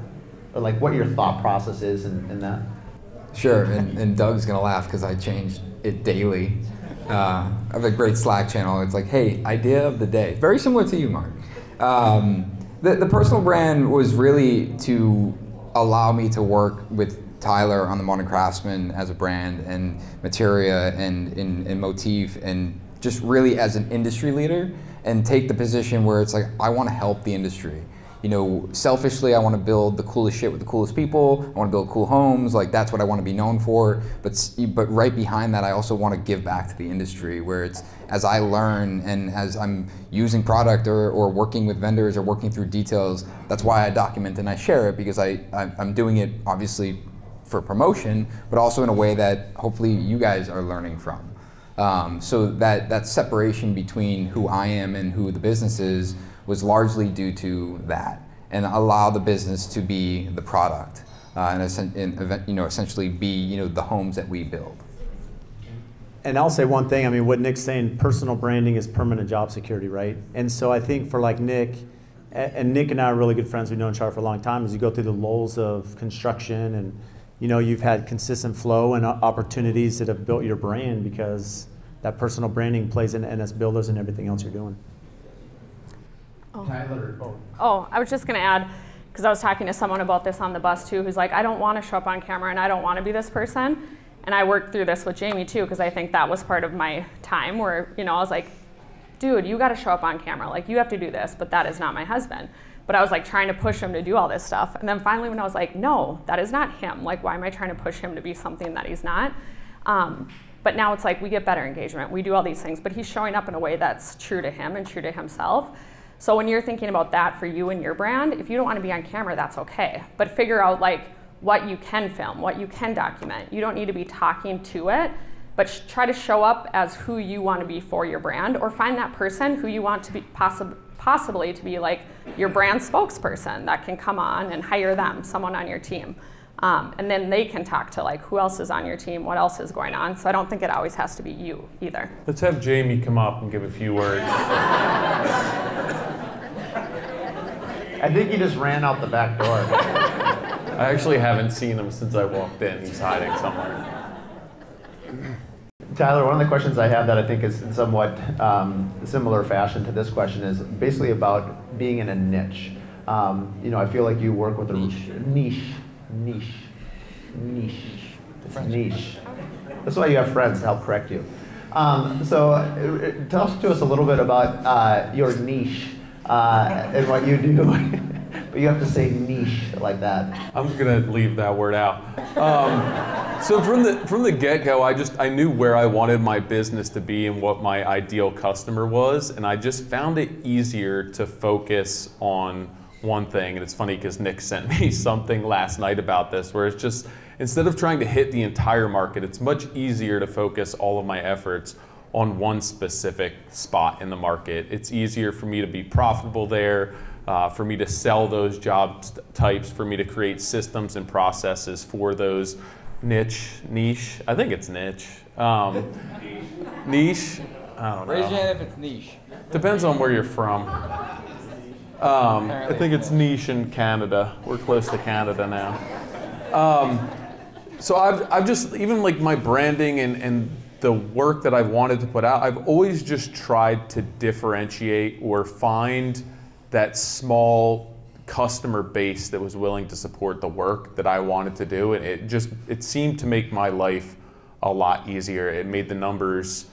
Or what your thought process is in that? Sure, and Doug's gonna laugh because I change it daily. I have a great Slack channel. It's hey, idea of the day. Very similar to you, Mark. The personal brand was really to allow me to work with Tyler on the Modern Craftsman as a brand, and Materia and Motif, and just really as an industry leader, and take the position where it's I want to help the industry. Selfishly, I want to build the coolest shit with the coolest people. I want to build cool homes. That's what I want to be known for. But right behind that, I also want to give back to the industry, where it's as I learn and as I'm using product or working with vendors or working through details. That's why I document and I share it, because I'm doing it obviously for promotion, but also in a way that hopefully you guys are learning from. So that separation between who I am and who the business is was largely due to that, and allow the business to be the product, and essentially be the homes that we build. And I'll say one thing. I mean, what Nick's saying, personal branding is permanent job security, right? And so I think for Nick, and Nick and I are really good friends. We've known each other for a long time. As you go through the lulls of construction, and you've had consistent flow and opportunities that have built your brand, because that personal branding plays into NS Builders and everything else you're doing. Oh, I was just going to add, Because I was talking to someone about this on the bus too, who's like, I don't want to show up on camera and I don't want to be this person. And I worked through this with Jamie too, because I think that was part of my time where, you know, I was like, dude, you got to show up on camera. Like, you have to do this, but that is not my husband. But I was like trying to push him to do all this stuff. And then finally when I was like, no, that is not him. Like, why am I trying to push him to be something that he's not? But now it's like we get better engagement. We do all these things, but he's showing up in a way that's true to him and true to himself. So when you're thinking about that for you and your brand, if you don't want to be on camera, that's okay. But figure out like what you can film, what you can document. You don't need to be talking to it, but try to show up as who you want to be for your brand, or find that person who you want to be possibly to be like your brand spokesperson that can come on, and hire them, someone on your team. And then they can talk to like who else is on your team, what else is going on. So I don't think it always has to be you either. Let's have Jamie come up and give a few words. I think he just ran out the back door. I actually haven't seen him since I walked in. He's hiding somewhere. Tyler, one of the questions I have that I think is in somewhat similar fashion to this question is basically about being in a niche. You know, I feel like you work with a niche. That's why you have friends to help correct you. So tell to us a little bit about your niche and what you do. But you have to say niche like that. I'm gonna leave that word out. So from the get-go, I knew where I wanted my business to be and what my ideal customer was, and I just found it easier to focus on one thing. And it's funny because Nick sent me something last night about this, where it's just, instead of trying to hit the entire market, it's much easier to focus all of my efforts on one specific spot in the market. It's easier for me to be profitable there, for me to sell those job types, for me to create systems and processes for those niche, I think it's niche. Niche, I don't know. Raise your hand if it's niche. Depends on where you're from. I think it's niche in Canada. We're close to Canada now. So I've just, even like my branding and the work that I've wanted to put out, I've always just tried to differentiate or find that small customer base that was willing to support the work that I wanted to do. And it seemed to make my life a lot easier. It made the numbers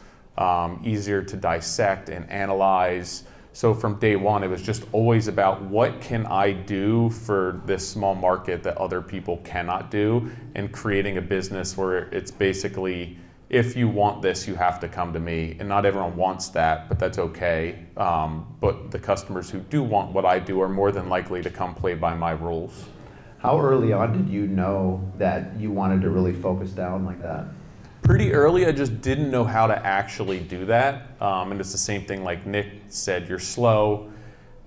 easier to dissect and analyze. So from day one, it was just always about what can I do for this small market that other people cannot do, and creating a business where it's basically, if you want this, you have to come to me. And not everyone wants that, but that's okay. But the customers who do want what I do are more than likely to come play by my rules. How early on did you know that you wanted to really focus down like that? Pretty early. I just didn't know how to actually do that. And it's the same thing like Nick said, you're slow,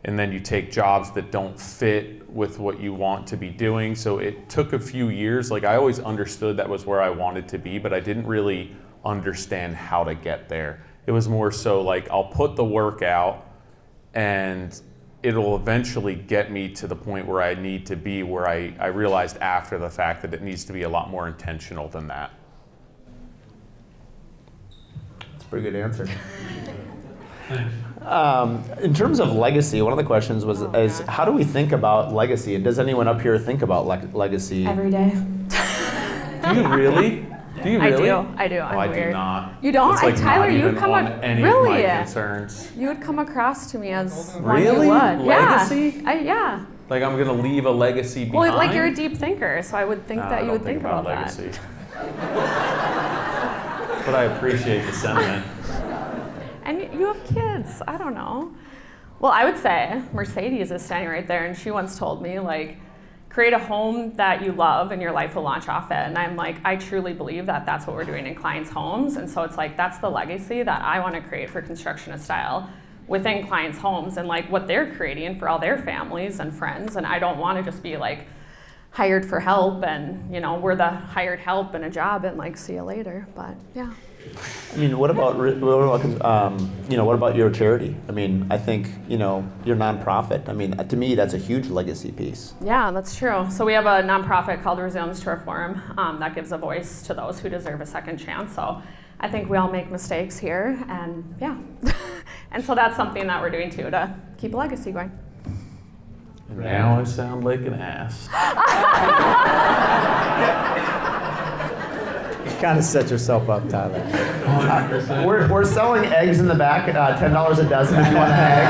and then you take jobs that don't fit with what you want to be doing. So it took a few years. Like, I always understood that was where I wanted to be, but I didn't really understand how to get there. It was more so like, I'll put the work out and it'll eventually get me to the point where I need to be, where I realized after the fact that it needs to be a lot more intentional than that. That's a pretty good answer. In terms of legacy, one of the questions is how do we think about legacy? And does anyone up here think about legacy? Every day. Do you really? Do you really? I do. I'm I weird. do not. You don't? It's like Tyler, not you would even come on any of really? my concerns. You would come across to me as Really? one you would. Legacy? Yeah. Yeah. Like, I'm gonna leave a legacy behind? Well, like, you're a deep thinker, so I would think that you would think about legacy. that. But I appreciate the sentiment. And you have kids. I don't know. Well, I would say Mercedes is standing right there, and she once told me, like, create a home that you love and your life will launch off it. And I'm like, I truly believe that that's what we're doing in clients' homes. And so it's like, that's the legacy that I want to create for Constructionist Style within clients' homes, and like what they're creating for all their families and friends. And I don't want to just be like hired for help and, you know, we're the hired help in a job and like, see you later. But yeah. I mean, what about your charity? I mean, I think, you know, your nonprofit. I mean, to me, that's a huge legacy piece. Yeah, that's true. So we have a nonprofit called Resumes to Reform that gives a voice to those who deserve a second chance. So I think we all make mistakes here, and yeah. And so that's something that we're doing too, to keep a legacy going. Now I sound like an ass. You kind of set yourself up, Tyler. 100%. We're selling eggs in the back at $10 a dozen if you want an egg.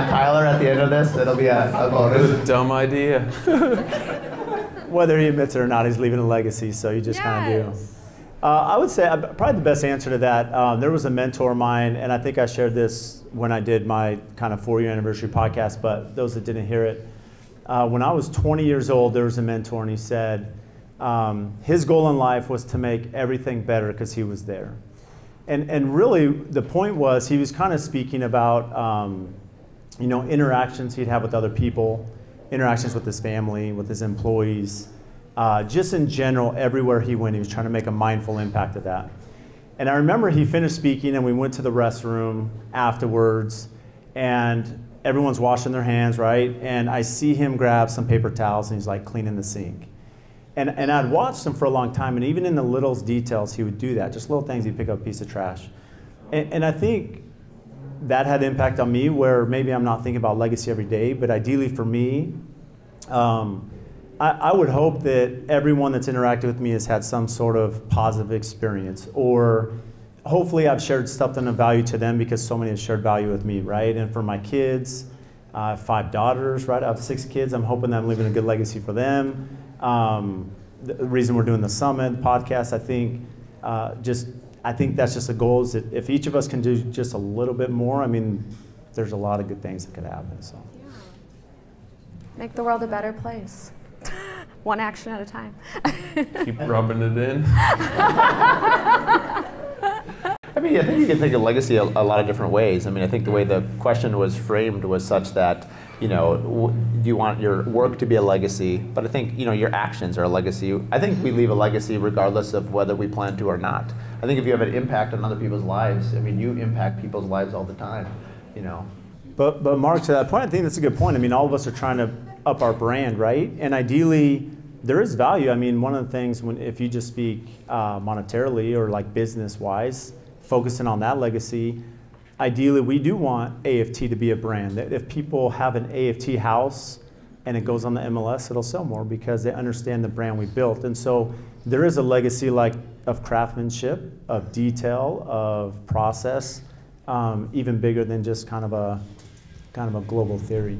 Tyler, at the end of this, it'll be a bonus. That's a dumb idea. Whether he admits it or not, he's leaving a legacy, so you just kind of do. I would say probably the best answer to that, there was a mentor of mine, and I think I shared this when I did my kind of 4-year anniversary podcast, but those that didn't hear it, when I was 20 years old, there was a mentor, and he said his goal in life was to make everything better because he was there. And really, the point was he was kind of speaking about interactions he'd have with other people, interactions with his family, with his employees, just in general, everywhere he went, he was trying to make a mindful impact of that. And I remember he finished speaking and we went to the restroom afterwards and everyone's washing their hands, right? And I see him grab some paper towels and he's like cleaning the sink. And I'd watched him for a long time, and even in the littlest details, he would do that. Just little things, he'd pick up a piece of trash. And I think that had impact on me where maybe I'm not thinking about legacy every day, but ideally for me, I would hope that everyone that's interacted with me has had some sort of positive experience, or hopefully I've shared something of value to them because so many have shared value with me, right? And for my kids, I have 5 daughters, right? I have 6 kids. I'm hoping that I'm leaving a good legacy for them. The reason we're doing the summit podcast, I think that's just a goal, is that if each of us can do just a little bit more, I mean, there's a lot of good things that could happen. So, Yeah. Make the world a better place. One action at a time. Keep rubbing it in. I mean, I think you can think of legacy a lot of different ways. I mean, I think the way the question was framed was such that, do you want your work to be a legacy? But I think, your actions are a legacy. I think we leave a legacy regardless of whether we plan to or not. I think if you have an impact on other people's lives, I mean, you impact people's lives all the time, But Mark, to that point, I think that's a good point. I mean, all of us are trying to up our brand, right? And ideally, there is value. I mean, one of the things, if you just speak monetarily or like business-wise, focusing on that legacy, ideally, we do want AFT to be a brand. If people have an AFT house and it goes on the MLS, it'll sell more because they understand the brand we built. And so there is a legacy of craftsmanship, of detail, of process, even bigger than just kind of a global theory.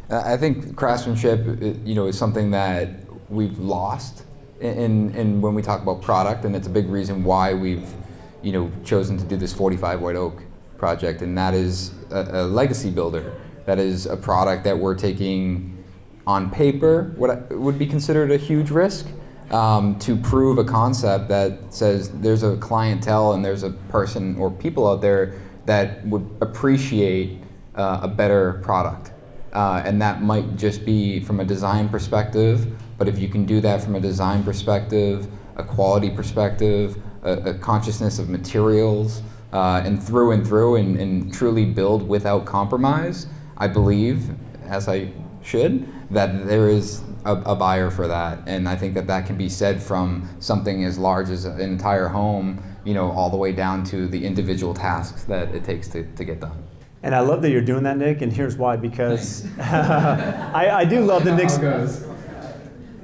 I think craftsmanship, is something that we've lost in when we talk about product, and it's a big reason why we've, chosen to do this 45 white oak project, and that is a legacy builder. That is a product that we're taking on paper, what would be considered a huge risk, to prove a concept that says there's a clientele and there's a person or people out there that would appreciate a better product. And that might just be from a design perspective, but if you can do that from a design perspective, a quality perspective, a consciousness of materials, and through and truly build without compromise, I believe, as I should, that there is a buyer for that. And I think that can be said from something as large as an entire home, all the way down to the individual tasks that it takes to get done. And I love that you're doing that, Nick, and here's why, because I do love the Nick's.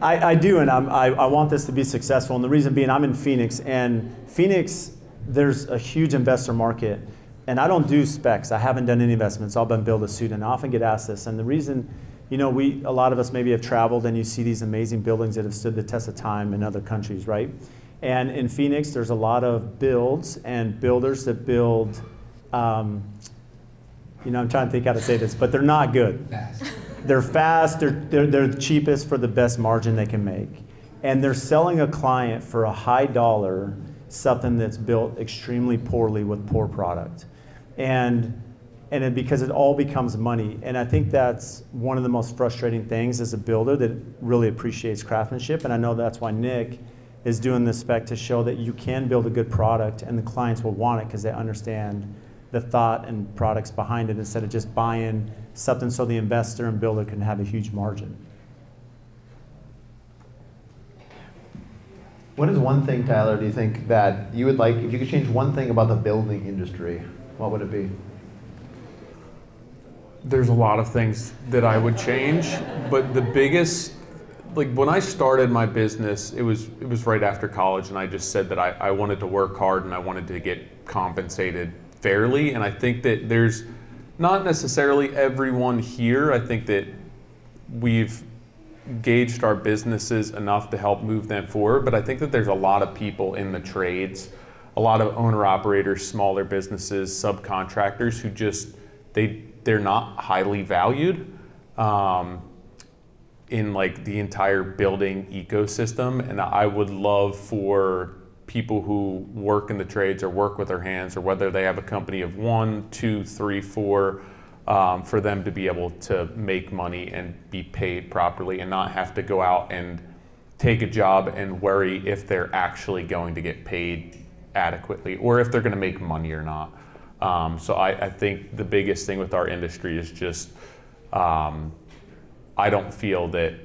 I do, and I want this to be successful, and the reason being I'm in Phoenix, and Phoenix, there's a huge investor market, and I don't do specs. I haven't done any investments. I've been build a suit, and I often get asked this, and the reason, a lot of us maybe have traveled, and you see these amazing buildings that have stood the test of time in other countries, right? And in Phoenix, there's a lot of builds and builders that build, I'm trying to think how to say this, but they're not good. They're fast, they're the cheapest for the best margin they can make. And they're selling a client for a high dollar something that's built extremely poorly with poor product. Because it all becomes money. And I think that's one of the most frustrating things as a builder that really appreciates craftsmanship. And I know that's why Nick is doing this spec to show that you can build a good product and the clients will want it because they understand the thought and products behind it instead of just buying something so the investor and builder can have a huge margin. What is one thing, Tyler, do you think that you would like, if you could change one thing about the building industry, what would it be? There's a lot of things that I would change, but the biggest, like when I started my business, it was right after college, and I just said that I wanted to work hard and I wanted to get compensated fairly. And I think that there's not necessarily everyone here. I think that we've gauged our businesses enough to help move them forward, but I think that there's a lot of people in the trades, a lot of owner-operators, smaller businesses, subcontractors who just, they're not highly valued in like the entire building ecosystem. And I would love for people who work in the trades or work with their hands, or whether they have a company of 1, 2, 3, 4, for them to be able to make money and be paid properly and not have to go out and take a job and worry if they're actually going to get paid adequately or if they're going to make money or not. So I think the biggest thing with our industry is just I don't feel that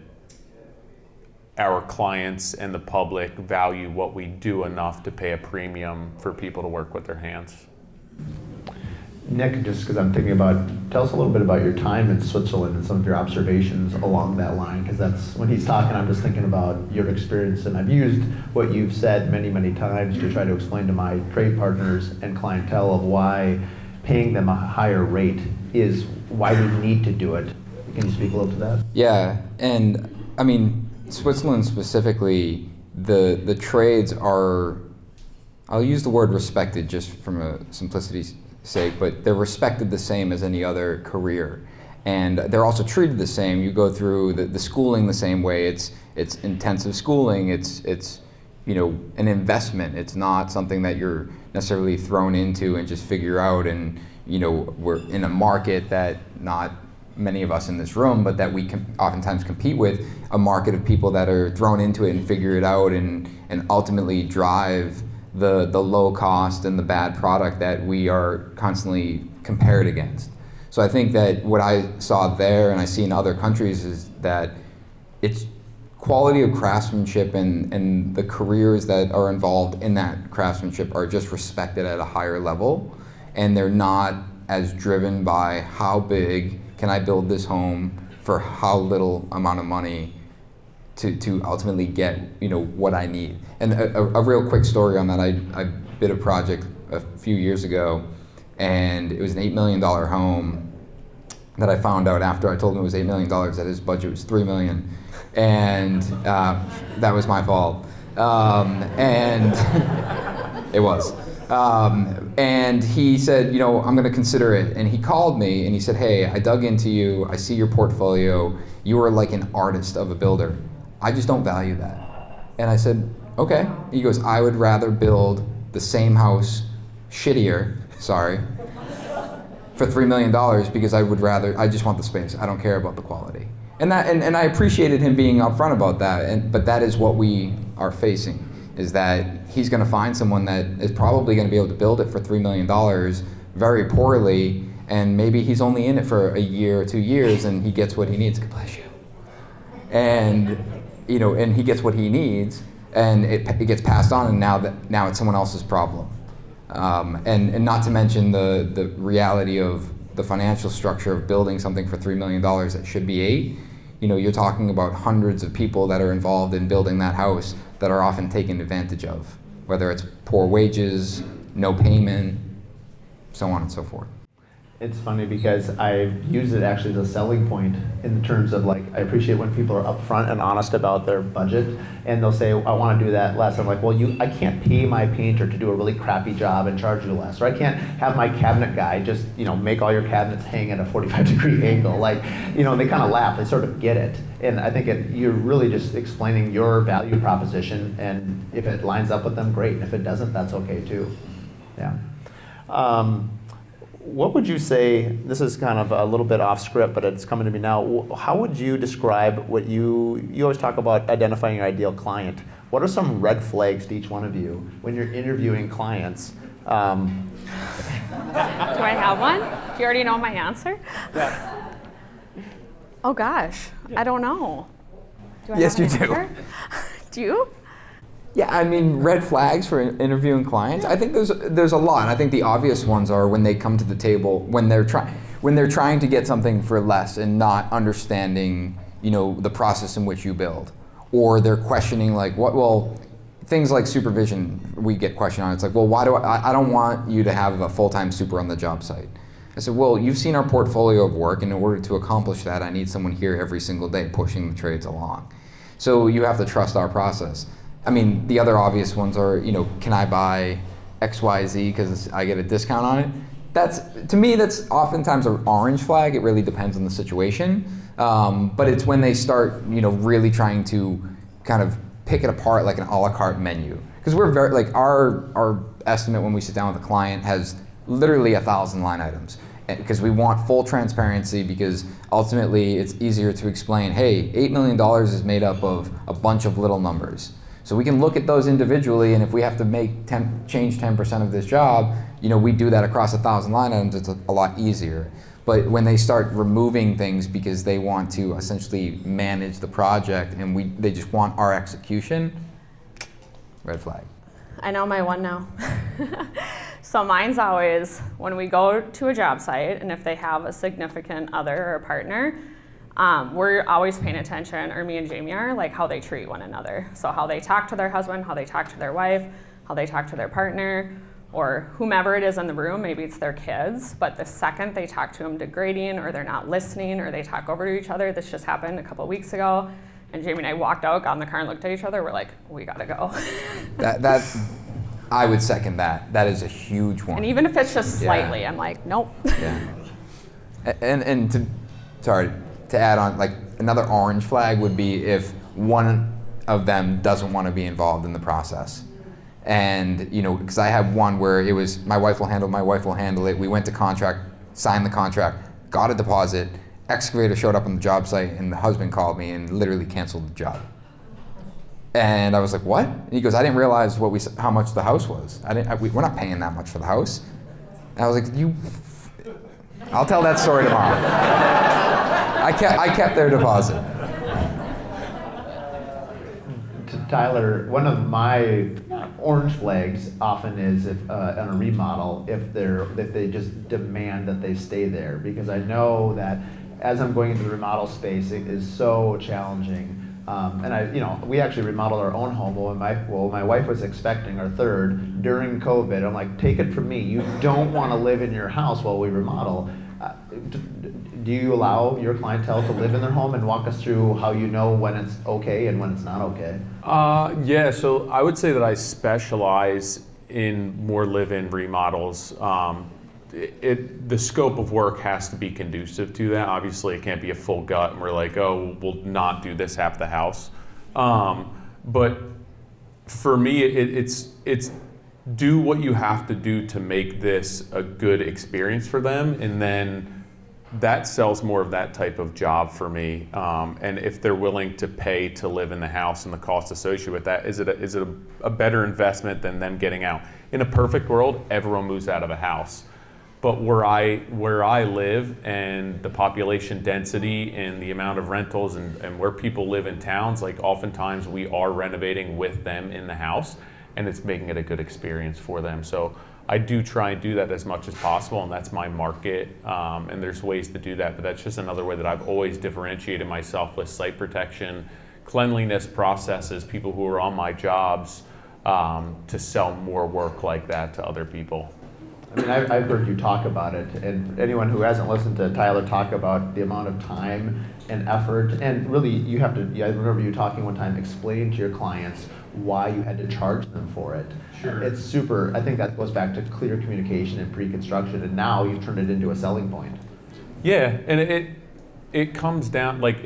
our clients and the public value what we do enough to pay a premium for people to work with their hands. Nick, just because I'm thinking about, tell us a little bit about your time in Switzerland and some of your observations along that line, because that's, when he's talking, I'm just thinking about your experience, and I've used what you've said many, many times to try to explain to my trade partners and clientele of why paying them a higher rate is why we need to do it. Can you speak a little to that? Yeah, and I mean, Switzerland specifically, the trades are, I'll use the word respected just from a simplicity's sake, but they're respected the same as any other career. And they're also treated the same. You go through the schooling the same way. It's intensive schooling. It's you know, an investment. It's not something that you're necessarily thrown into and just figure out. And you know, we're in a market that not many of us in this room, but that we can oftentimes compete with, a market of people that are thrown into it and figure it out and ultimately drive the low cost and the bad product that we are constantly compared against. So I think that what I saw there and I see in other countries is that it's quality of craftsmanship and the careers that are involved in that craftsmanship are just respected at a higher level, and they're not as driven by how big can I build this home for how little amount of money to ultimately get, you know, what I need. And a real quick story on that, I bid a project a few years ago, and it was an $8 million home that I found out after I told him it was $8 million that his budget was $3 million. And that was my fault. And it was. And he said, you know, I'm going to consider it. And he called me and he said, hey, I dug into you. I see your portfolio. You are like an artist of a builder. I just don't value that. And I said, okay. He goes, I would rather build the same house shittier, sorry, for $3 million because I just want the space. I don't care about the quality. And I appreciated him being upfront about that. But that is what we are facing, is that he's going to find someone that is probably going to be able to build it for $3 million very poorly, and maybe he's only in it for a year or 2 years, and he gets what he needs. God bless you. And you know, and he gets what he needs, and it gets passed on, and now it's someone else's problem. And not to mention the reality of the financial structure of building something for $3 million that should be $8 million. You know, you're talking about hundreds of people that are involved in building that house that are often taken advantage of, whether it's poor wages, no payment, so on and so forth. It's funny because I've used it actually as a selling point in terms of, like, I appreciate when people are upfront and honest about their budget, and they'll say, I want to do that less. I'm like, well, I can't pay my painter to do a really crappy job and charge you less, or I can't have my cabinet guy just, you know, make all your cabinets hang at a 45-degree angle. Like, you know, they kind of laugh, they sort of get it. And I think you're really just explaining your value proposition, and if it lines up with them, great. And if it doesn't, that's okay too. Yeah. What would you say, this is kind of a little bit off script, but it's coming to me now. How would you describe what you always talk about identifying your ideal client? What are some red flags to each one of you when you're interviewing clients? Do I have one? Do you already know my answer? Yeah. Oh gosh, I don't know. Do I Yes, have you an do. answer? Do you? Yeah, I mean, red flags for interviewing clients. I think there's a lot. I think the obvious ones are when they come to the table, when they're trying. when they're trying to get something for less and not understanding, you know, the process in which you build, or they're questioning like things like supervision we get questioned on. It's like, well, why do I don't want you to have a full-time super on the job site. I said, well, you've seen our portfolio of work, and in order to accomplish that, I need someone here every single day pushing the trades along. So you have to trust our process. I mean, the other obvious ones are, you know, can I buy XYZ because I get a discount on it? That's, to me, that's oftentimes an orange flag. It really depends on the situation. But it's when they start, you know, really trying to kind of pick it apart like an a la carte menu. Because we're very, like, our estimate when we sit down with a client has literally 1,000 line items. Because we want full transparency, because ultimately it's easier to explain, hey, $8 million is made up of a bunch of little numbers. So we can look at those individually, and if we have to change 10% of this job, you know, we do that across 1,000 line items, it's a lot easier. But when they start removing things because they want to essentially manage the project and they just want our execution, red flag. I know my one now. So mine's always when we go to a job site, and if they have a significant other or partner, we're always paying attention, or me and Jamie are, like how they treat one another. So how they talk to their husband, how they talk to their wife, how they talk to their partner, or whomever it is in the room, maybe it's their kids, but the second they talk to them degrading, or they're not listening, or they talk over to each other. This just happened a couple of weeks ago, and Jamie and I walked out, got in the car, and looked at each other. We're like, we gotta go. I would second that. That is a huge one. And even if it's just slightly, I'm like, nope. Yeah. And to add on, like, another orange flag would be if one of them doesn't want to be involved in the process. And, you know, because I have one where it was, my wife will handle it. We went to contract, signed the contract, got a deposit, excavator showed up on the job site, and the husband called me and literally canceled the job. And I was like, what? And he goes, I didn't realize how much the house was. We're not paying that much for the house. And I was like, I'll tell that story tomorrow. I kept their deposit. Tyler, one of my orange flags often is if on a remodel, if they just demand that they stay there, because I know that as I'm going into the remodel space, it is so challenging. And we actually remodeled our own home when my wife was expecting our third during COVID. I'm like, take it from me, you don't want to live in your house while we remodel. Do you allow your clientele to live in their home, and walk us through how you know when it's okay and when it's not okay? Yeah, so I would say that I specialize in more live-in remodels. The scope of work has to be conducive to that. Obviously, it can't be a full gut and we're like, oh, we'll not do this half the house. But for me, it's do what you have to do to make this a good experience for them, and then that sells more of that type of job for me. And if they're willing to pay to live in the house and the cost associated with that, is it a better investment than them getting out? In a perfect world, everyone moves out of a house. But where I live, and the population density and the amount of rentals and where people live in towns, like oftentimes we are renovating with them in the house, and it's making it a good experience for them. So I do try and do that as much as possible, and that's my market, and there's ways to do that, but that's just another way that I've always differentiated myself with site protection, cleanliness processes, people who are on my jobs, to sell more work like that to other people. I mean, I've heard you talk about it, and anyone who hasn't listened to Tyler talk about the amount of time and effort, and really you have to, I remember you talking one time, explaining to your clients why you had to charge them for it. Sure. It's super, I think that goes back to clear communication and pre-construction, and now you've turned it into a selling point. Yeah, and it comes down, like,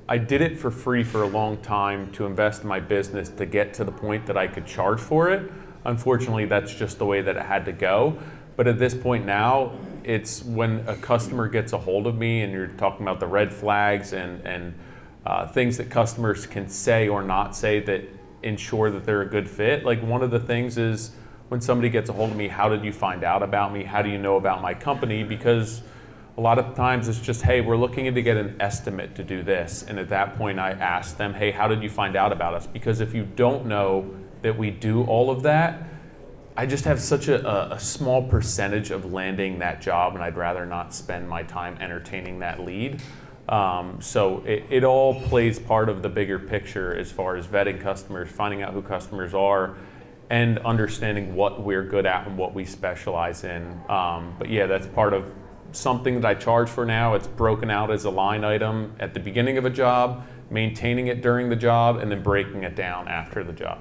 I did it for free for a long time to invest in my business to get to the point that I could charge for it. Unfortunately, that's just the way that it had to go. But at this point now, it's when a customer gets a hold of me, and you're talking about the red flags and things that customers can say or not say that ensure that they're a good fit. Like, one of the things is when somebody gets a hold of me, how did you find out about me? How do you know about my company? Because a lot of times it's just, hey, we're looking to get an estimate to do this. And at that point I ask them, hey, how did you find out about us? Because if you don't know that we do all of that, I just have such a small percentage of landing that job, and I'd rather not spend my time entertaining that lead. So it all plays part of the bigger picture as far as vetting customers, finding out who customers are, and understanding what we're good at and what we specialize in. But yeah, that's part of something that I charge for now. It's broken out as a line item at the beginning of a job, maintaining it during the job, and then breaking it down after the job.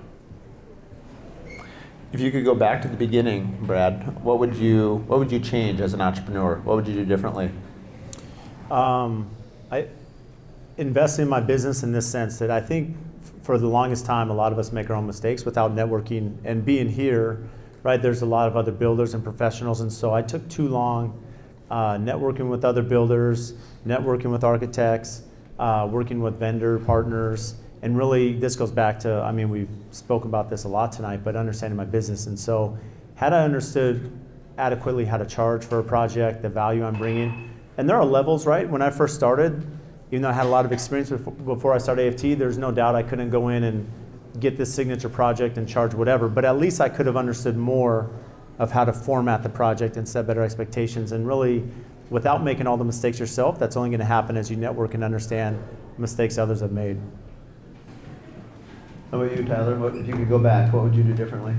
If you could go back to the beginning, Brad, what would you change as an entrepreneur? What would you do differently? I invest in my business in this sense that I think for the longest time, a lot of us make our own mistakes without networking. And being here, right, there's a lot of other builders and professionals, and so I took too long networking with other builders, networking with architects, working with vendor partners. And really, this goes back to, I mean, we've spoken about this a lot tonight, but understanding my business. And so had I understood adequately how to charge for a project, the value I'm bringing, and there are levels, right? When I first started, even though I had a lot of experience before I started AFT, there's no doubt I couldn't go in and get this signature project and charge whatever, but at least I could have understood more of how to format the project and set better expectations. And really, without making all the mistakes yourself, that's only gonna happen as you network and understand mistakes others have made. How about you, Tyler? If you could go back, what would you do differently?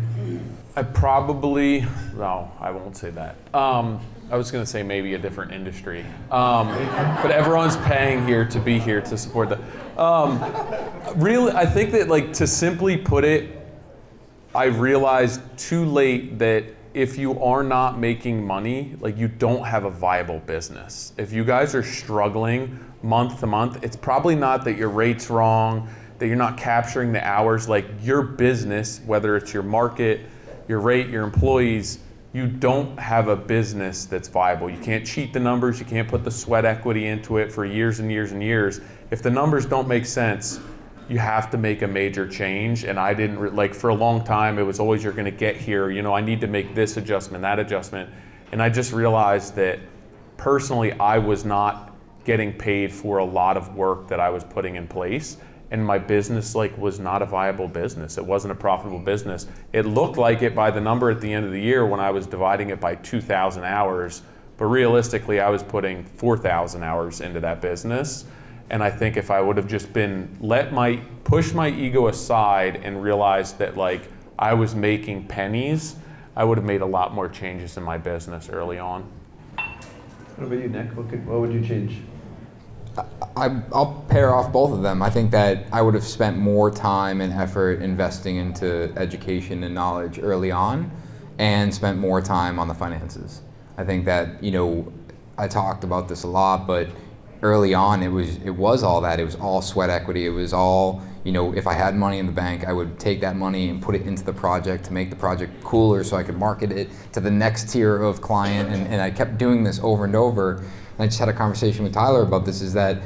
I probably, no, I won't say that. I was going to say maybe a different industry. But everyone's paying here to be here to support the. Really, I think that, like, to simply put it, I realized too late that if you are not making money, like, you don't have a viable business. If you guys are struggling month to month, it's probably not that your rate's wrong, that you're not capturing the hours. Like, your business, whether it's your market, your rate, your employees, you don't have a business that's viable. You can't cheat the numbers, you can't put the sweat equity into it for years and years and years. If the numbers don't make sense, you have to make a major change. And I didn't, like, for a long time, it was always, you're gonna get here, you know, I need to make this adjustment, that adjustment. And I just realized that personally, I was not getting paid for a lot of work that I was putting in place. And my business, like, was not a viable business. It wasn't a profitable business. It looked like it by the number at the end of the year when I was dividing it by 2,000 hours, but realistically I was putting 4,000 hours into that business. And I think if I would have just been, push my ego aside and realized that, like, I was making pennies, I would have made a lot more changes in my business early on. What about you, Nick? What would you change? I'll pair off both of them. I think that I would have spent more time and effort investing into education and knowledge early on, and spent more time on the finances. I think that, you know, I talked about this a lot, but early on it was all that. It was all sweat equity. It was all, you know, if I had money in the bank, I would take that money and put it into the project to make the project cooler so I could market it to the next tier of client, and I kept doing this over and over. And I just had a conversation with Tyler about this, is that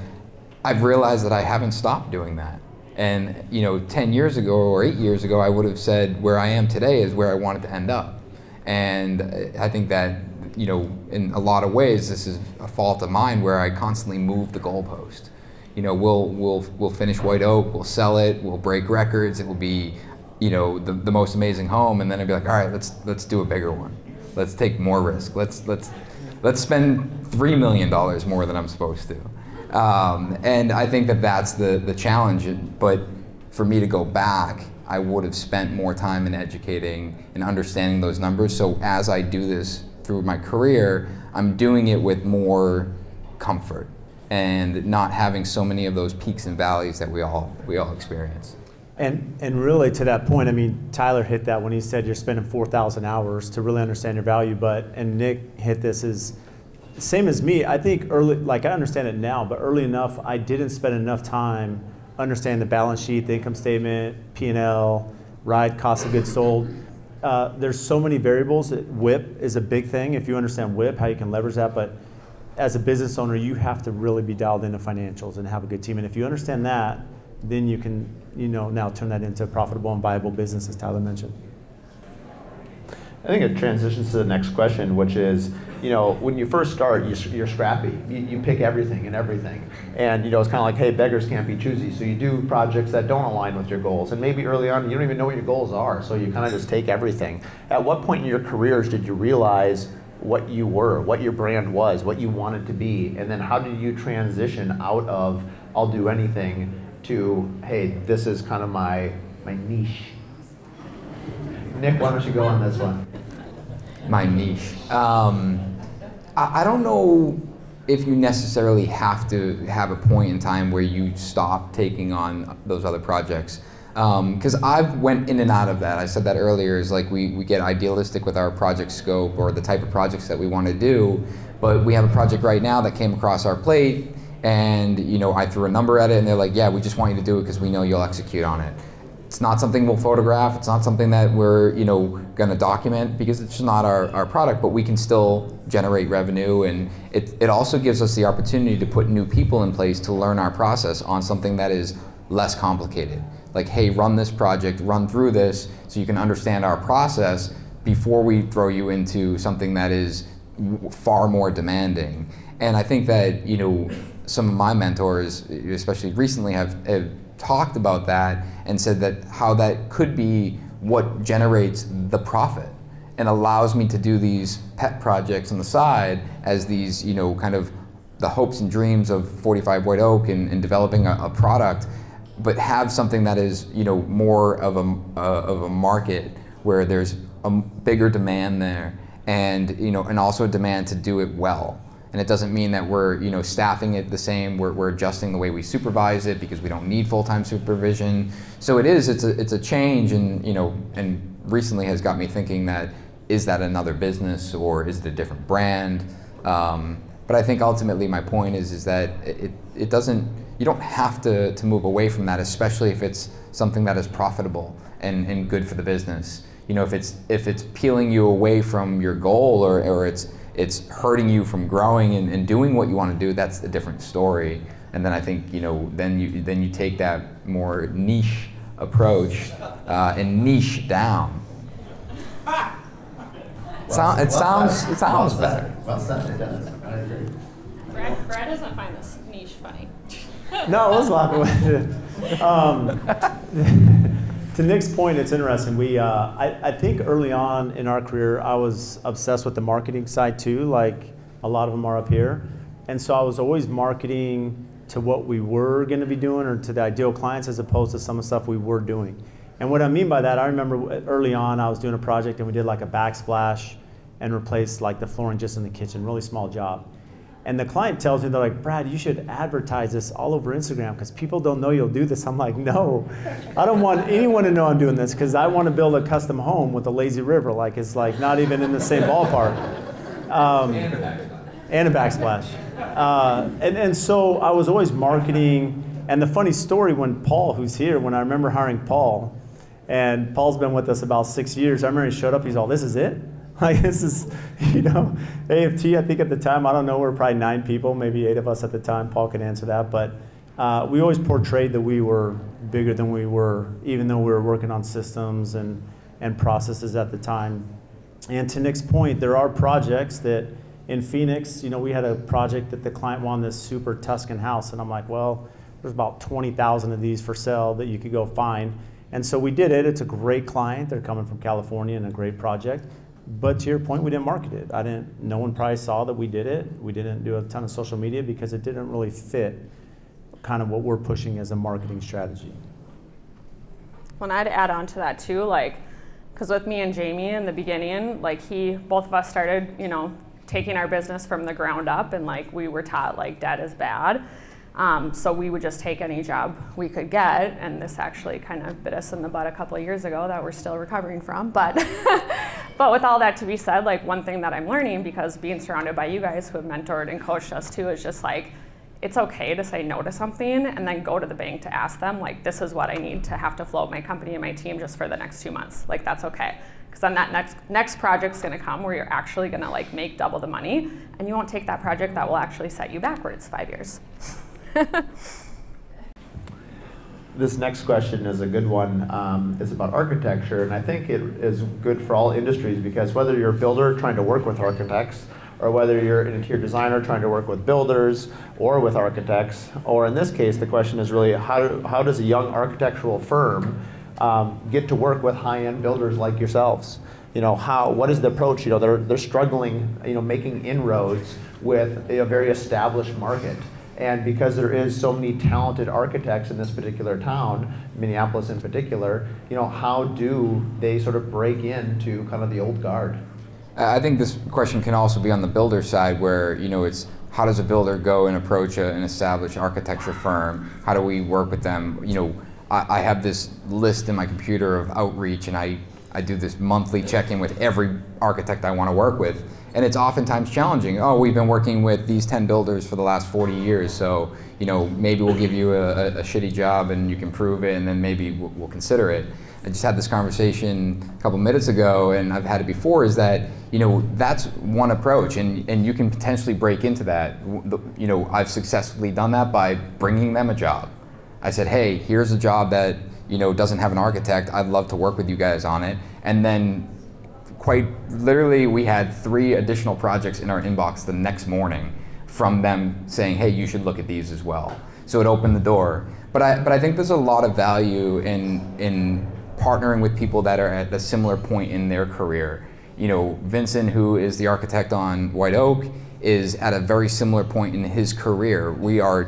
I've realized that I haven't stopped doing that. And, you know, 10 years ago or 8 years ago, I would have said where I am today is where I wanted to end up. And I think that, you know, in a lot of ways, this is a fault of mine where I constantly move the goalpost. You know, we'll finish White Oak, we'll sell it, we'll break records, it will be, you know, the most amazing home, and then I'd be like, all right, let's do a bigger one. Let's take more risk. Let's spend $3 million more than I'm supposed to. And I think that that's the challenge. But for me to go back, I would have spent more time in educating and understanding those numbers. So as I do this through my career, I'm doing it with more comfort and not having so many of those peaks and valleys that we all experience. And really, to that point, I mean, Tyler hit that when he said you're spending 4,000 hours to really understand your value, and Nick hit this is same as me. I think early, like, I understand it now, but early enough, I didn't spend enough time understanding the balance sheet, the income statement, P&L, right, cost of goods sold. There's so many variables. WIP is a big thing. If you understand WIP, how you can leverage that, but as a business owner, you have to really be dialed into financials and have a good team. And if you understand that, then you can, you know, now turn that into a profitable and viable business, as Tyler mentioned. I think it transitions to the next question, which is, when you first start, you're scrappy. You pick everything and everything. And, it's kind of like, hey, beggars can't be choosy. So you do projects that don't align with your goals. And maybe early on, you don't even know what your goals are. So you kind of just take everything. At what point in your careers did you realize what you were, what your brand was, what you wanted to be? And then how did you transition out of, I'll do anything, to, hey, this is kind of my niche? Nick, why don't you go on this one? My niche. I don't know if you necessarily have to have a point in time where you stop taking on those other projects. Because I've went in and out of that. I said that earlier, is like we get idealistic with our project scope or the type of projects that we want to do, but we have a project right now that came across our plate, and I threw a number at it and they're like, yeah, we just want you to do it because we know you'll execute on it. It's not something we'll photograph, it's not something that we're gonna document because it's just not our product, but we can still generate revenue, and it also gives us the opportunity to put new people in place to learn our process on something that is less complicated. Like, hey, run this project, run through this so you can understand our process before we throw you into something that is far more demanding. And I think that some of my mentors, especially recently, have talked about that and said that how that could be what generates the profit and allows me to do these pet projects on the side as these, kind of the hopes and dreams of 45 White Oak and developing a product, but have something that is, more of a market where there's a bigger demand there, and and also a demand to do it well. And it doesn't mean that we're staffing it the same. We're adjusting the way we supervise it because we don't need full-time supervision. So it's a change, and and recently has got me thinking that, is that another business or is it a different brand? But I think ultimately my point is that it doesn't. You don't have to move away from that, especially if it's something that is profitable and good for the business. If it's peeling you away from your goal, or it's hurting you from growing and doing what you want to do, that's a different story. And then I think then you take that more niche approach and niche down. It sounds better. Well said, it does. I agree. Brad doesn't find this niche funny. No, I was laughing with it. To Nick's point, it's interesting. I think early on in our career, I was obsessed with the marketing side too, like a lot of them are up here. And so I was always marketing to what we were going to be doing, or to the ideal clients, as opposed to some of the stuff we were doing. And what I mean by that, I remember early on, I was doing a project and we did like a backsplash and replaced like the flooring just in the kitchen, really small job. And the client tells me, they're like, Brad, you should advertise this all over Instagram because people don't know you'll do this. I'm like, no, I don't want anyone to know I'm doing this because I want to build a custom home with a lazy river. Like, it's like not even in the same ballpark. And a backsplash. And so I was always marketing. And the funny story, when Paul, who's here, when I remember hiring Paul, and Paul's been with us about 6 years, I remember he showed up, he's all, this is it? Like, this is, AFT, I think at the time, I don't know, we were probably 9 people, maybe 8 of us at the time. Paul can answer that. But we always portrayed that we were bigger than we were, even though we were working on systems and processes at the time. And to Nick's point, there are projects that in Phoenix, we had a project that the client wanted this super Tuscan house. And I'm like, well, there's about 20,000 of these for sale that you could go find. And so we did it. It's a great client. They're coming from California, and a great project. But to your point, we didn't market it. No one probably saw that we did it. We didn't do a ton of social media because it didn't really fit kind of what we're pushing as a marketing strategy. Well, I'd add on to that too, because with me and Jamie in the beginning, both of us started, taking our business from the ground up, and we were taught debt is bad. So we would just take any job we could get, and this actually kind of bit us in the butt a couple of years ago that we're still recovering from. But but with all that to be said, one thing that I'm learning, because being surrounded by you guys who have mentored and coached us too, is just it's okay to say no to something and then go to the bank to ask them, this is what I need to have to float my company and my team just for the next 2 months. That's okay. Because then that next project's going to come where you're actually going to make double the money, and you won't take that project that will actually set you backwards 5 years. This next question is a good one. It's about architecture, and I think it is good for all industries, because whether you're a builder trying to work with architects, or whether you're an interior designer trying to work with builders or with architects, or in this case, the question is really how does a young architectural firm get to work with high-end builders like yourselves? You know, what is the approach? You know, they're struggling, you know, making inroads with a very established market. And because there is so many talented architects in this particular town, Minneapolis in particular, you know, how do they sort of break into kind of the old guard? I think this question can also be on the builder side, where, you know, it's how does a builder go and approach an established architecture firm? How do we work with them? You know, I have this list in my computer of outreach, and I do this monthly check-in with every architect I want to work with. And it's oftentimes challenging. Oh, we've been working with these 10 builders for the last 40 years, so, you know, maybe we'll give you a shitty job and you can prove it, and then maybe we'll consider it. I just had this conversation a couple minutes ago, and I've had it before, is that, you know, that's one approach, and you can potentially break into that. You know, I've successfully done that by bringing them a job. I said, hey, here's a job that, you know, doesn't have an architect. I'd love to work with you guys on it. And then quite literally, we had 3 additional projects in our inbox the next morning from them saying, hey, you should look at these as well. So it opened the door. But I think there's a lot of value in partnering with people that are at a similar point in their career. You know, Vincent, who is the architect on White Oak, is at a very similar point in his career. We are,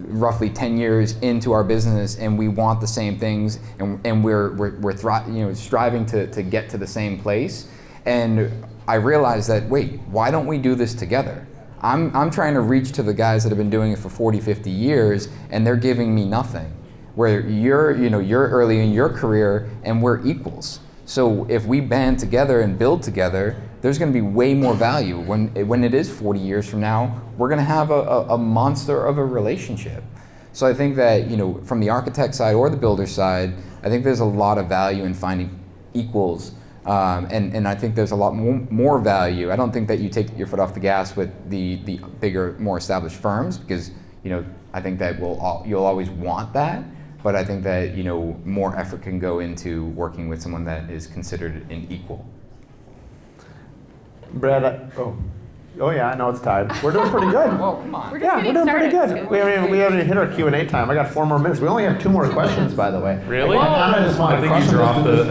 roughly 10 years into our business, and we want the same things, and we're striving to get to the same place. And I realized that, wait, why don't we do this together? I'm trying to reach to the guys that have been doing it for 40, 50 years, and they're giving me nothing. Where you're early in your career, and we're equals. So if we band together and build together, there's going to be way more value. When it is 40 years from now, we're going to have a monster of a relationship. So I think that, you know, from the architect side or the builder side, I think there's a lot of value in finding equals, and I think there's a lot more value. I don't think that you take your foot off the gas with the bigger, more established firms, because, you know, I think that you'll always want that. But I think that, you know, more effort can go into working with someone that is considered an equal. Brad, oh yeah, I know it's tied. We're doing pretty good. Well, come on. We're just We're doing pretty good. We haven't hit our Q&A time. I got 4 more minutes. We only have 2 more questions, by the way. Really? I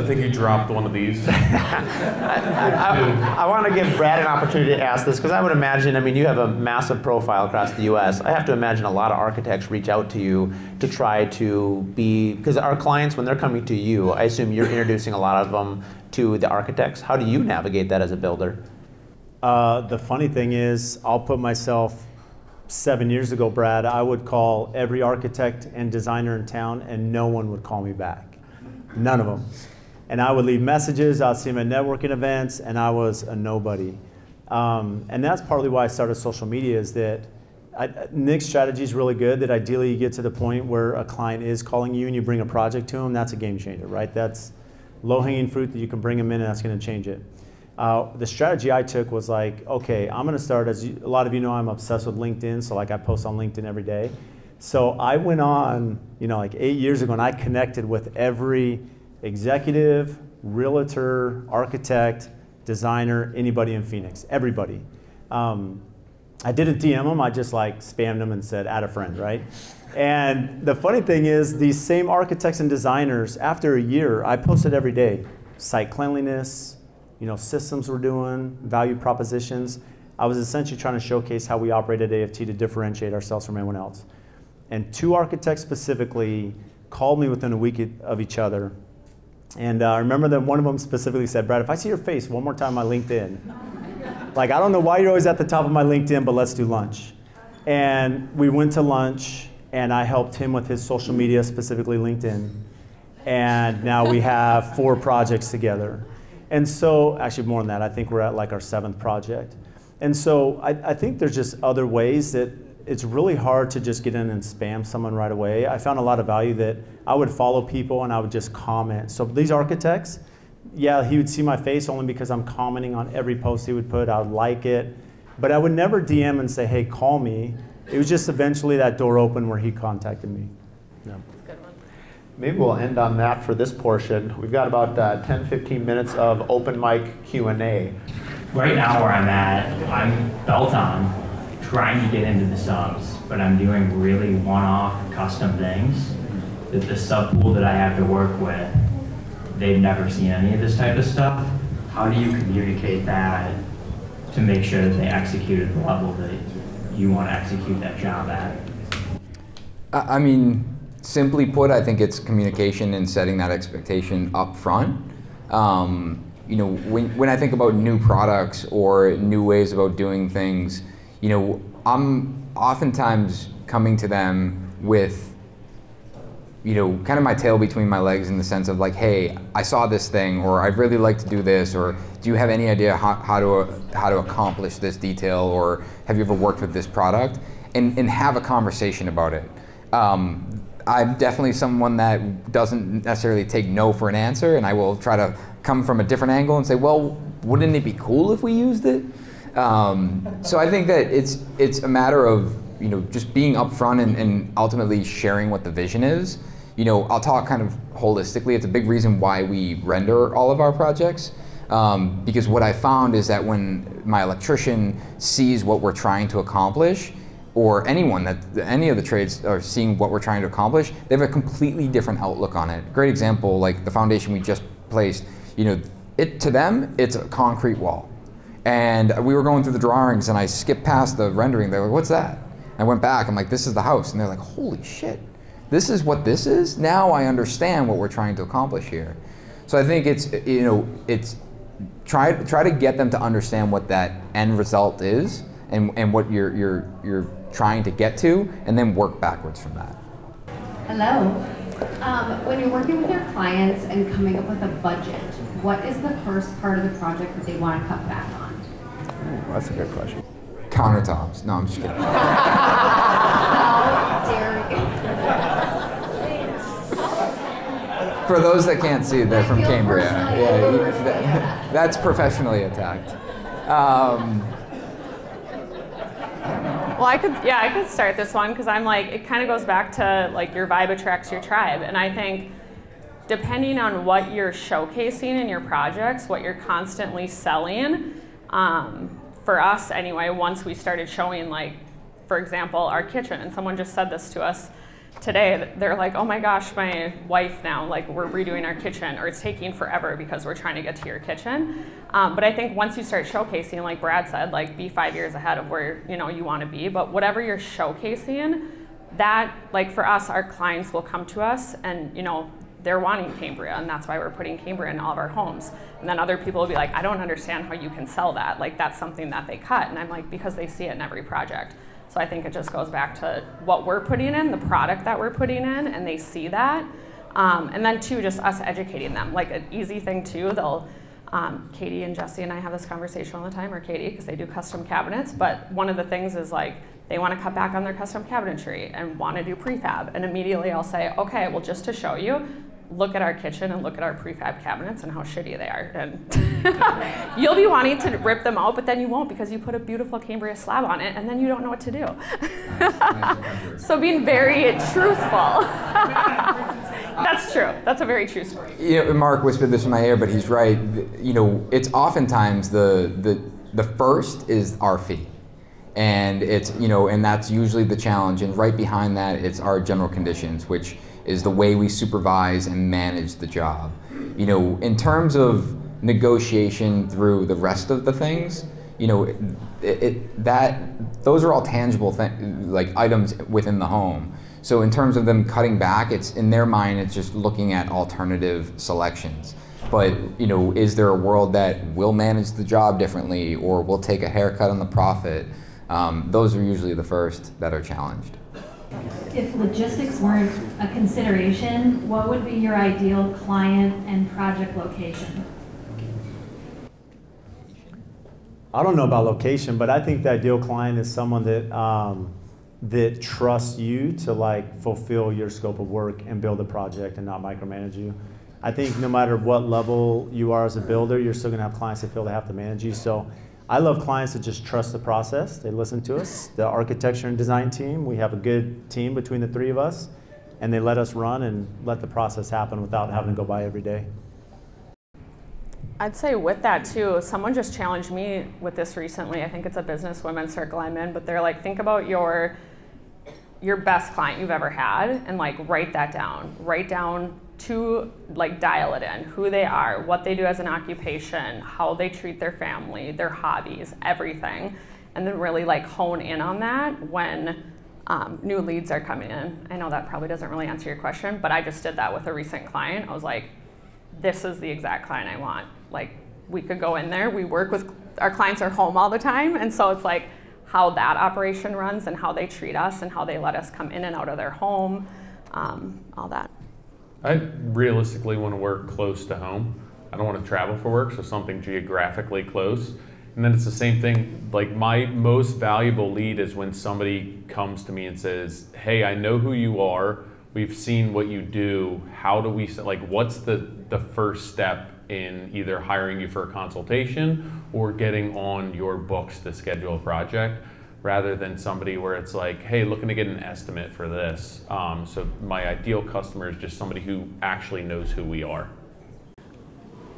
think you dropped one of these. I want to give Brad an opportunity to ask this, because I would imagine, I mean, you have a massive profile across the U.S. I have to imagine a lot of architects reach out to you to try to be, because our clients, when they're coming to you, I assume you're introducing a lot of them to the architects. How do you navigate that as a builder? The funny thing is, I'll put myself 7 years ago, Brad, I would call every architect and designer in town, and no one would call me back. None of them. And I would leave messages, I'd see them at networking events, and I was a nobody. And that's partly why I started social media, is that Nick's strategy is really good, that ideally you get to the point where a client is calling you and you bring a project to them. That's a game changer, right? That's low-hanging fruit that you can bring them in, and that's going to change it. The strategy I took was like, okay, I'm going to start, as a lot of you know, I'm obsessed with LinkedIn, so like I post on LinkedIn every day. So I went on, you know, like 8 years ago, and I connected with every executive, realtor, architect, designer, anybody in Phoenix, everybody. I didn't DM them, I just like spammed them and said, add a friend, right? And the funny thing is, these same architects and designers, after a year, I posted every day, site cleanliness, you know, systems we're doing, value propositions. I was essentially trying to showcase how we operate at AFT to differentiate ourselves from anyone else. And 2 architects specifically called me within a week of each other. And I remember that one of them specifically said, Brad, if I see your face one more time on LinkedIn, like, I don't know why you're always at the top of my LinkedIn, but let's do lunch. And we went to lunch, and I helped him with his social media, specifically LinkedIn. And now we have 4 projects together. And so, actually more than that, I think we're at like our 7th project. And so I think there's just other ways that it's really hard to just get in and spam someone right away. I found a lot of value that I would follow people and I would just comment. So these architects, yeah, he would see my face only because I'm commenting on every post he would put. I would like it. But I would never DM and say, hey, call me. It was just eventually that door opened where he contacted me. Yeah. That's a good one. maybe we'll end on that for this portion. We've got about 10-15 minutes of open mic Q&A. Right now where I'm at, I'm belt on, trying to get into the subs, but I'm doing really one-off custom things that the sub pool that I have to work with, they've never seen any of this type of stuff. How do you communicate that to make sure that they execute at the level that you want to execute that job at? I mean, simply put, I think it's communication and setting that expectation up front. You know, when I think about new products or new ways about doing things, you know, I'm oftentimes coming to them with, you know, kind of my tail between my legs in the sense of like, hey, I saw this thing, or I'd really like to do this, or do you have any idea how to accomplish this detail, or have you ever worked with this product, and have a conversation about it. I'm definitely someone that doesn't necessarily take no for an answer, and I will try to come from a different angle and say, well, wouldn't it be cool if we used it? So I think that it's a matter of, you know, just being upfront and ultimately sharing what the vision is. You know, I'll talk kind of holistically. It's a big reason why we render all of our projects, because what I found is that when my electrician sees what we're trying to accomplish, or anyone any of the trades are seeing what we're trying to accomplish, they have a completely different outlook on it. Great example, like the foundation we just placed, you know, to them, it's a concrete wall. And we were going through the drawings and I skipped past the rendering. They were like, what's that? I went back, I'm like, this is the house. And they're like, holy shit, this is what this is? Now I understand what we're trying to accomplish here. So I think it's, you know, it's try to get them to understand what that end result is and what you're trying to get to, and then work backwards from that. Hello. When you're working with your clients and coming up with a budget, what is the first part of the project that they want to cut back on? Ooh, that's a good question. Countertops. No, I'm just kidding. How dare you? For those that can't see, they're from Cambria. Yeah, that's professionally attacked. Well, I could start this one because I'm like, it kind of goes back to like your vibe attracts your tribe. And I think depending on what you're showcasing in your projects, what you're constantly selling, for us anyway, once we started showing like, for example, our kitchen, and someone just said this to us today, they're like, oh my gosh, my wife now, like we're redoing our kitchen, or it's taking forever because we're trying to get to your kitchen. But I think once you start showcasing, like Brad said, like be 5 years ahead of where you want to be. But whatever you're showcasing, that like for us, our clients will come to us and they're wanting Cambria, and that's why we're putting Cambria in all of our homes. And then other people will be like, I don't understand how you can sell that. Like that's something that they cut. And I'm like, because they see it in every project. So I think it just goes back to what we're putting in, the product that we're putting in, and they see that. And then too, just us educating them. Like an easy thing too, they'll, Katie and Jesse and I have this conversation all the time, or Katie, because they do custom cabinets, but one of the things is like, they want to cut back on their custom cabinetry and want to do prefab. And immediately I'll say, okay, well just to show you, look at our kitchen and look at our prefab cabinets and how shitty they are. And you'll be wanting to rip them out, but then you won't because you put a beautiful Cambria slab on it and then you don't know what to do. So being very truthful. That's true. That's a very true story. Mark whispered this in my ear, but he's right. It's oftentimes the first is our fee. And it's, and that's usually the challenge. And right behind that, it's our general conditions, which is the way we supervise and manage the job. In terms of negotiation through the rest of the things, those are all tangible like items within the home. So in terms of them cutting back, it's in their mind, it's just looking at alternative selections. But is there a world that will manage the job differently, or will take a haircut on the profit? Those are usually the first that are challenged. If logistics weren't a consideration, what would be your ideal client and project location? I don't know about location, but I think the ideal client is someone that trusts you to fulfill your scope of work and build a project and not micromanage you. I think no matter what level you are as a builder, you're still gonna have clients that feel they have to manage you. So I love clients that just trust the process. They listen to us. The architecture and design team, we have a good team between the three of us. and they let us run and let the process happen without having to go by every day. I'd say with that too, someone just challenged me with this recently. I think it's a business women's circle I'm in, but they're like, think about your best client you've ever had and like write that down. Write down to like dial it in, who they are, what they do as an occupation, how they treat their family, their hobbies, everything. And then really like hone in on that when new leads are coming in. I know that probably doesn't really answer your question, but I just did that with a recent client. I was like, this is the exact client I want. Like, we could go in there, we work with, our clients are home all the time, and so it's like how that operation runs and how they treat us and how they let us come in and out of their home, all that. I realistically want to work close to home. I don't want to travel for work, so something geographically close. And then it's the same thing, like my most valuable lead is when somebody comes to me and says, hey, I know who you are, we've seen what you do, how do we, like what's the first step in either hiring you for a consultation or getting on your books to schedule a project, rather than somebody where it's like, hey, looking to get an estimate for this. So my ideal customer is just somebody who actually knows who we are.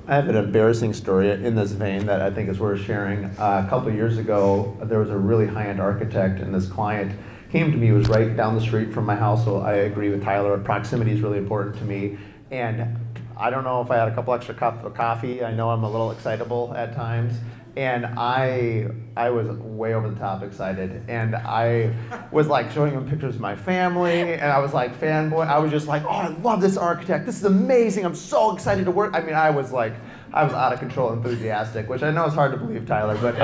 I have an embarrassing story in this vein that I think is worth sharing. A couple of years ago, there was a really high-end architect, and this client came to me. He was right down the street from my house, so I agree with Tyler. Proximity is really important to me. And I don't know if I had a couple extra cups of coffee. I know I'm a little excitable at times. And I was way over the top excited. And I was like showing him pictures of my family, and I was like fanboy. I was just like, oh, I love this architect. This is amazing. I'm so excited to work. I mean, I was out of control enthusiastic, which I know is hard to believe, Tyler, but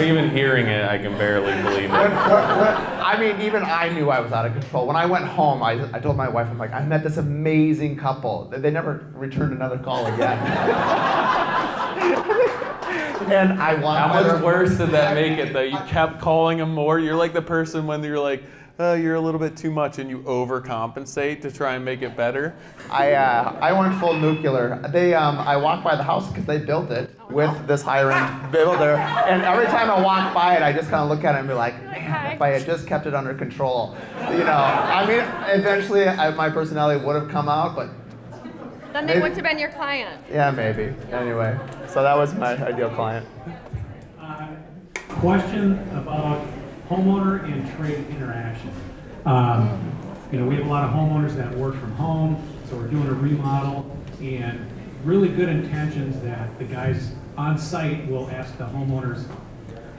even hearing it, I can barely believe it. I mean, even I knew I was out of control. When I went home, I told my wife, I'm like, I met this amazing couple. They never returned another call again. And I want. How much worse did that make it, though? You kept calling them more. You're like the person when you're like, oh, you're a little bit too much, and you overcompensate to try and make it better. I went full nuclear. I walked by the house because they built it with this higher-end builder, and every time I walk by it, I just kind of look at it and be like, man, if I had just kept it under control, you know. I mean, eventually my personality would have come out, but. Then they wouldn't have been your client. Yeah, maybe. Anyway, so that was my ideal client. Question about homeowner and trade interaction. You know, we have a lot of homeowners that work from home, so we're doing a remodel, and really good intentions that the guys on site will ask the homeowners,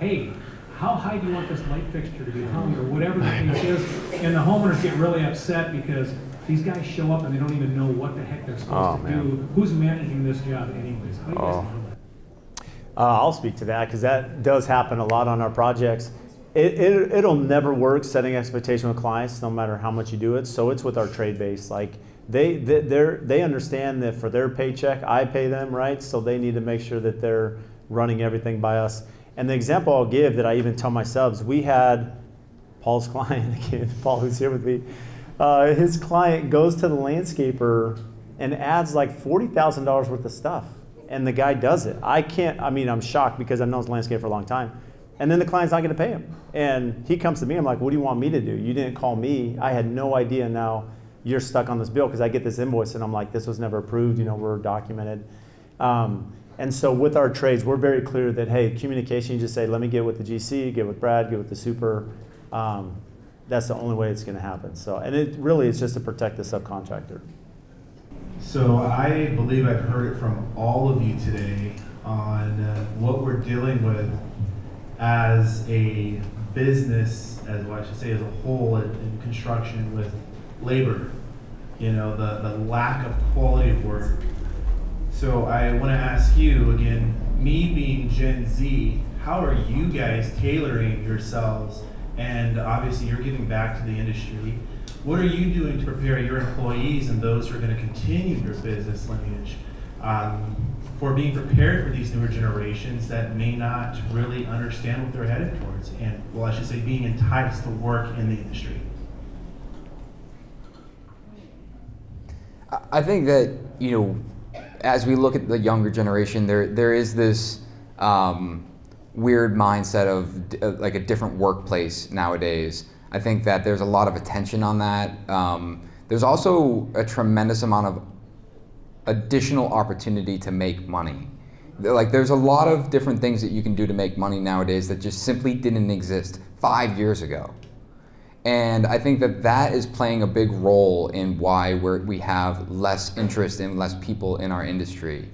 hey, how high do you want this light fixture to be hung, or whatever the case is, and the homeowners get really upset because these guys show up and they don't even know what the heck they're supposed to do. Who's managing this job anyways? How do you guys handle that? I'll speak to that because that does happen a lot on our projects. It'll never work setting expectation with clients no matter how much you do it. So it's with our trade base. Like they understand that for their paycheck, I pay them, right? So they need to make sure that they're running everything by us. And the example I'll give that I even tell my subs, we had Paul's client, again, Paul who's here with me, his client goes to the landscaper and adds like $40,000 worth of stuff. And the guy does it. I'm shocked because I've known this landscaper for a long time. And then the client's not going to pay him. And he comes to me, I'm like, what do you want me to do? You didn't call me. I had no idea. Now you're stuck on this bill because I get this invoice and I'm like, this was never approved, we're documented. And so with our trades, we're very clear that, hey, communication, you just say, let me get with the GC, get with Brad, get with the super. That's the only way it's going to happen. So, and it really is just to protect the subcontractor. So I believe I've heard it from all of you today on what we're dealing with as a business, as well, I should say as a whole in construction with labor, the lack of quality of work. So I want to ask you again, me being Gen Z, how are you guys tailoring yourselves? And obviously you're giving back to the industry. What are you doing to prepare your employees and those who are going to continue your business lineage for being prepared for these newer generations that may not really understand what they're headed towards? And, well, I should say being enticed to work in the industry. I think that, as we look at the younger generation, there is this weird mindset of like a different workplace nowadays. I think that there's a lot of attention on that. There's also a tremendous amount of additional opportunity to make money. Like, there's a lot of different things that you can do to make money nowadays that just simply didn't exist 5 years ago. And I think that that is playing a big role in why we have less interest and less people in our industry.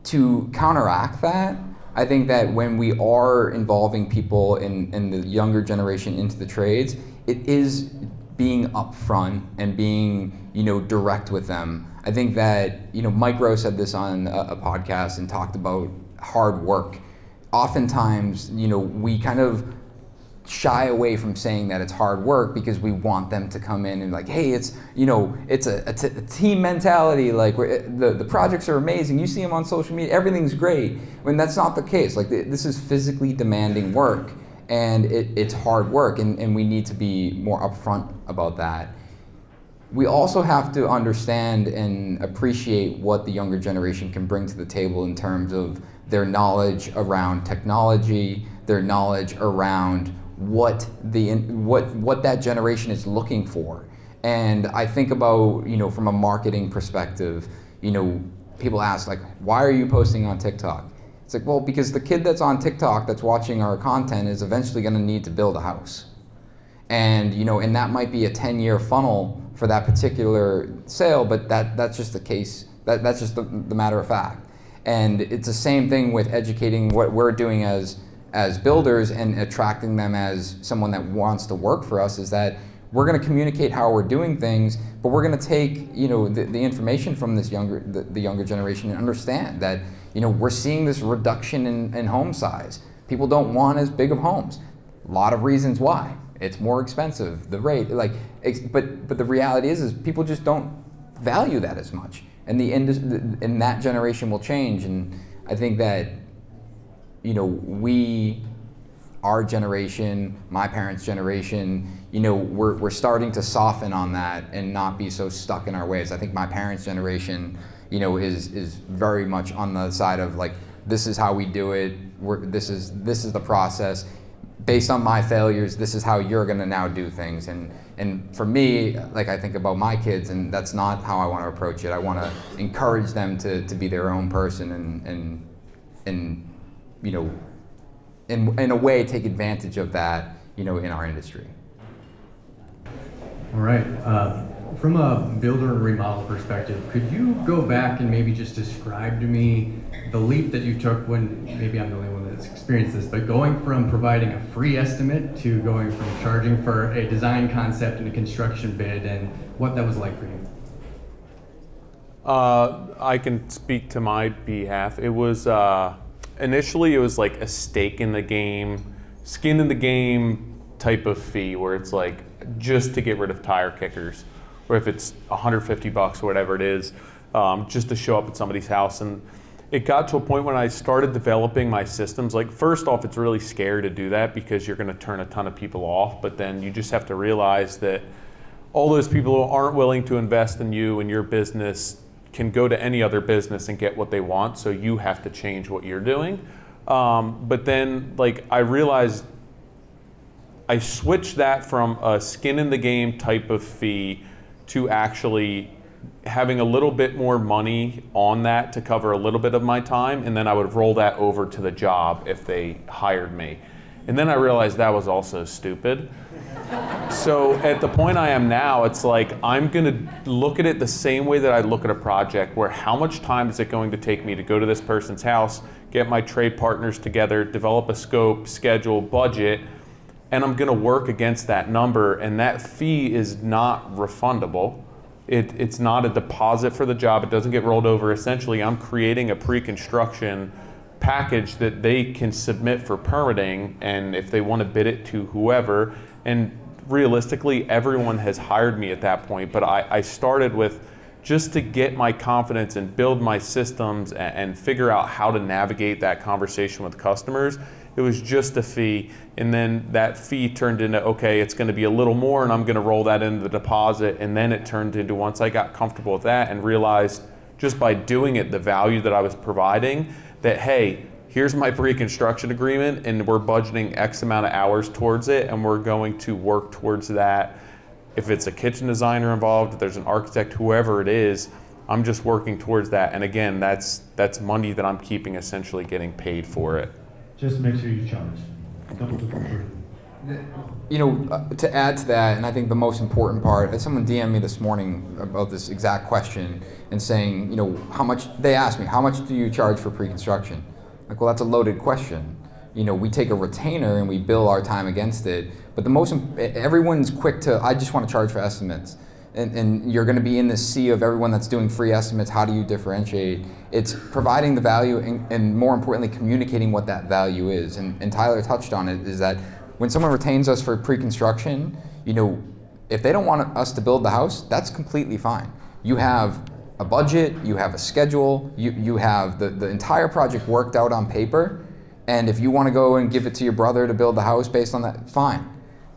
To counteract that, I think that when we are involving people in the younger generation into the trades, it is being upfront and being, direct with them. I think that, Mike Rowe said this on a podcast and talked about hard work. Oftentimes, we kind of shy away from saying that it's hard work because we want them to come in and like, hey, it's a team mentality. Like, the projects are amazing. You see them on social media, everything's great. When that's not the case. Like, this is physically demanding work, and it's hard work, and we need to be more upfront about that. We also have to understand and appreciate what the younger generation can bring to the table in terms of their knowledge around technology, their knowledge around what that generation is looking for. And I think about, from a marketing perspective, people ask, like, why are you posting on TikTok? It's like, well, because the kid that's on TikTok that's watching our content is eventually going to need to build a house. And, and that might be a 10-year funnel for that particular sale, but that's just the case. That's just the matter of fact. And it's the same thing with educating what we're doing as builders and attracting them as someone that wants to work for us, is that we're going to communicate how we're doing things, but we're going to take the information from this the younger generation and understand that we're seeing this reduction in home size. People don't want as big of homes. A lot of reasons why. It's more expensive, the rate, but the reality is people just don't value that as much, and and that generation will change. And I think that our generation, my parents' generation, we're starting to soften on that and not be so stuck in our ways. I think my parents' generation, is very much on the side of like, this is how we do it. This is the process. Based on my failures, this is how you're going to now do things. And for me, like, I think about my kids, and that's not how I want to approach it. I want to encourage them to be their own person and in a way take advantage of that, in our industry. All right. From a builder and remodel perspective, could you go back and maybe just describe to me the leap that you took when, maybe I'm the only one that's experienced this, but going from providing a free estimate to going from charging for a design concept and a construction bid, and what that was like for you? I can speak to my behalf. It was, initially it was like a stake in the game, skin in the game type of fee, where it's like just to get rid of tire kickers, or if it's $150 or whatever it is, just to show up at somebody's house. And it got to a point when I started developing my systems, like, first off, it's really scary to do that because you're going to turn a ton of people off, but then you just have to realize that all those people who aren't willing to invest in you and your business can go to any other business and get what they want, so you have to change what you're doing. But then, like, I realized I switched that from a skin in the game type of fee to actually having a little bit more money on that to cover a little bit of my time, and then I would roll that over to the job if they hired me. And then I realized that was also stupid. So at the point I am now, it's like I'm gonna look at it the same way that I look at a project, where how much time is it going to take me to go to this person's house, get my trade partners together, develop a scope, schedule, budget, and I'm gonna work against that number, and that fee is not refundable. It's not a deposit for the job. It doesn't get rolled over. Essentially, I'm creating a pre-construction package that they can submit for permitting, and if they want to bid it to whoever, and realistically, everyone has hired me at that point, but I started with just to get my confidence and build my systems and figure out how to navigate that conversation with customers. It was just a fee, and then that fee turned into, okay, it's going to be a little more, and I'm going to roll that into the deposit, and then it turned into, once I got comfortable with that and realized just by doing it the value that I was providing, that, hey, here's my pre-construction agreement, and we're budgeting X amount of hours towards it, and we're going to work towards that. If it's a kitchen designer involved, if there's an architect, whoever it is, I'm just working towards that. And again, that's money that I'm keeping, essentially getting paid for it. Just make sure you charge. Double the You know, to add to that, and I think the most important part, someone DM'd me this morning about this exact question and saying, you know, they asked me, how much do you charge for pre-construction? Like, well, that's a loaded question. You know, we take a retainer and we bill our time against it, but everyone's quick to, I just want to charge for estimates. And you're going to be in this sea of everyone that's doing free estimates. How do you differentiate? It's providing the value and more importantly, communicating what that value is. And Tyler touched on it, is that when someone retains us for pre-construction, you know, if they don't want us to build the house, that's completely fine. You have a budget, you have a schedule, you have the entire project worked out on paper, and if you want to go and give it to your brother to build the house based on that, fine.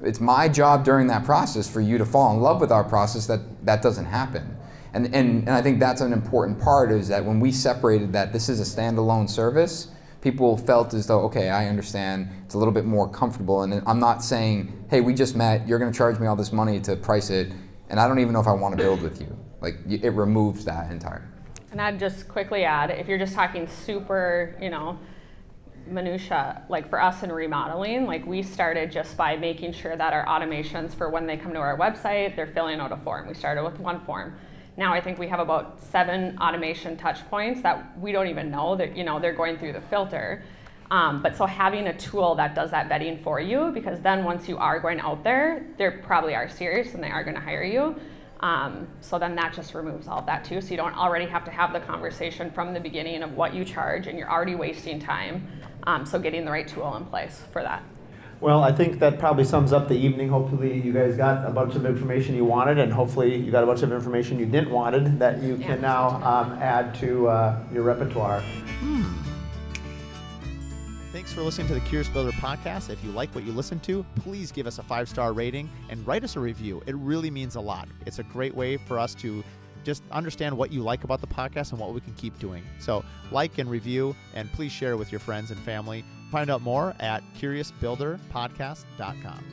It's my job during that process for you to fall in love with our process that doesn't happen. And I think that's an important part, is that when we separated that this is a standalone service, people felt as though, okay, I understand, it's a little bit more comfortable, and I'm not saying, hey, we just met, you're going to charge me all this money to price it, and I don't even know if I want to build with you. Like, it removes that entirely. And I'd just quickly add, if you're just talking super, you know, minutia, like for us in remodeling, like we started just by making sure that our automations for when they come to our website, they're filling out a form. We started with one form. Now I think we have about 7 automation touch points that we don't even know that, you know, they're going through the filter. But so having a tool that does that vetting for you, because then once you are going out there, they probably are serious and they are going to hire you. So then that just removes all of that too. So you don't already have to have the conversation from the beginning of what you charge, and you're already wasting time. So getting the right tool in place for that. Well, I think that probably sums up the evening. Hopefully you guys got a bunch of information you wanted, and hopefully you got a bunch of information you didn't wanted that you can now add to your repertoire. Thanks for listening to the Curious Builder podcast. If you like what you listen to, please give us a 5-star rating and write us a review. It really means a lot. It's a great way for us to just understand what you like about the podcast and what we can keep doing. So like and review, and please share with your friends and family. Find out more at curiousbuilderpodcast.com.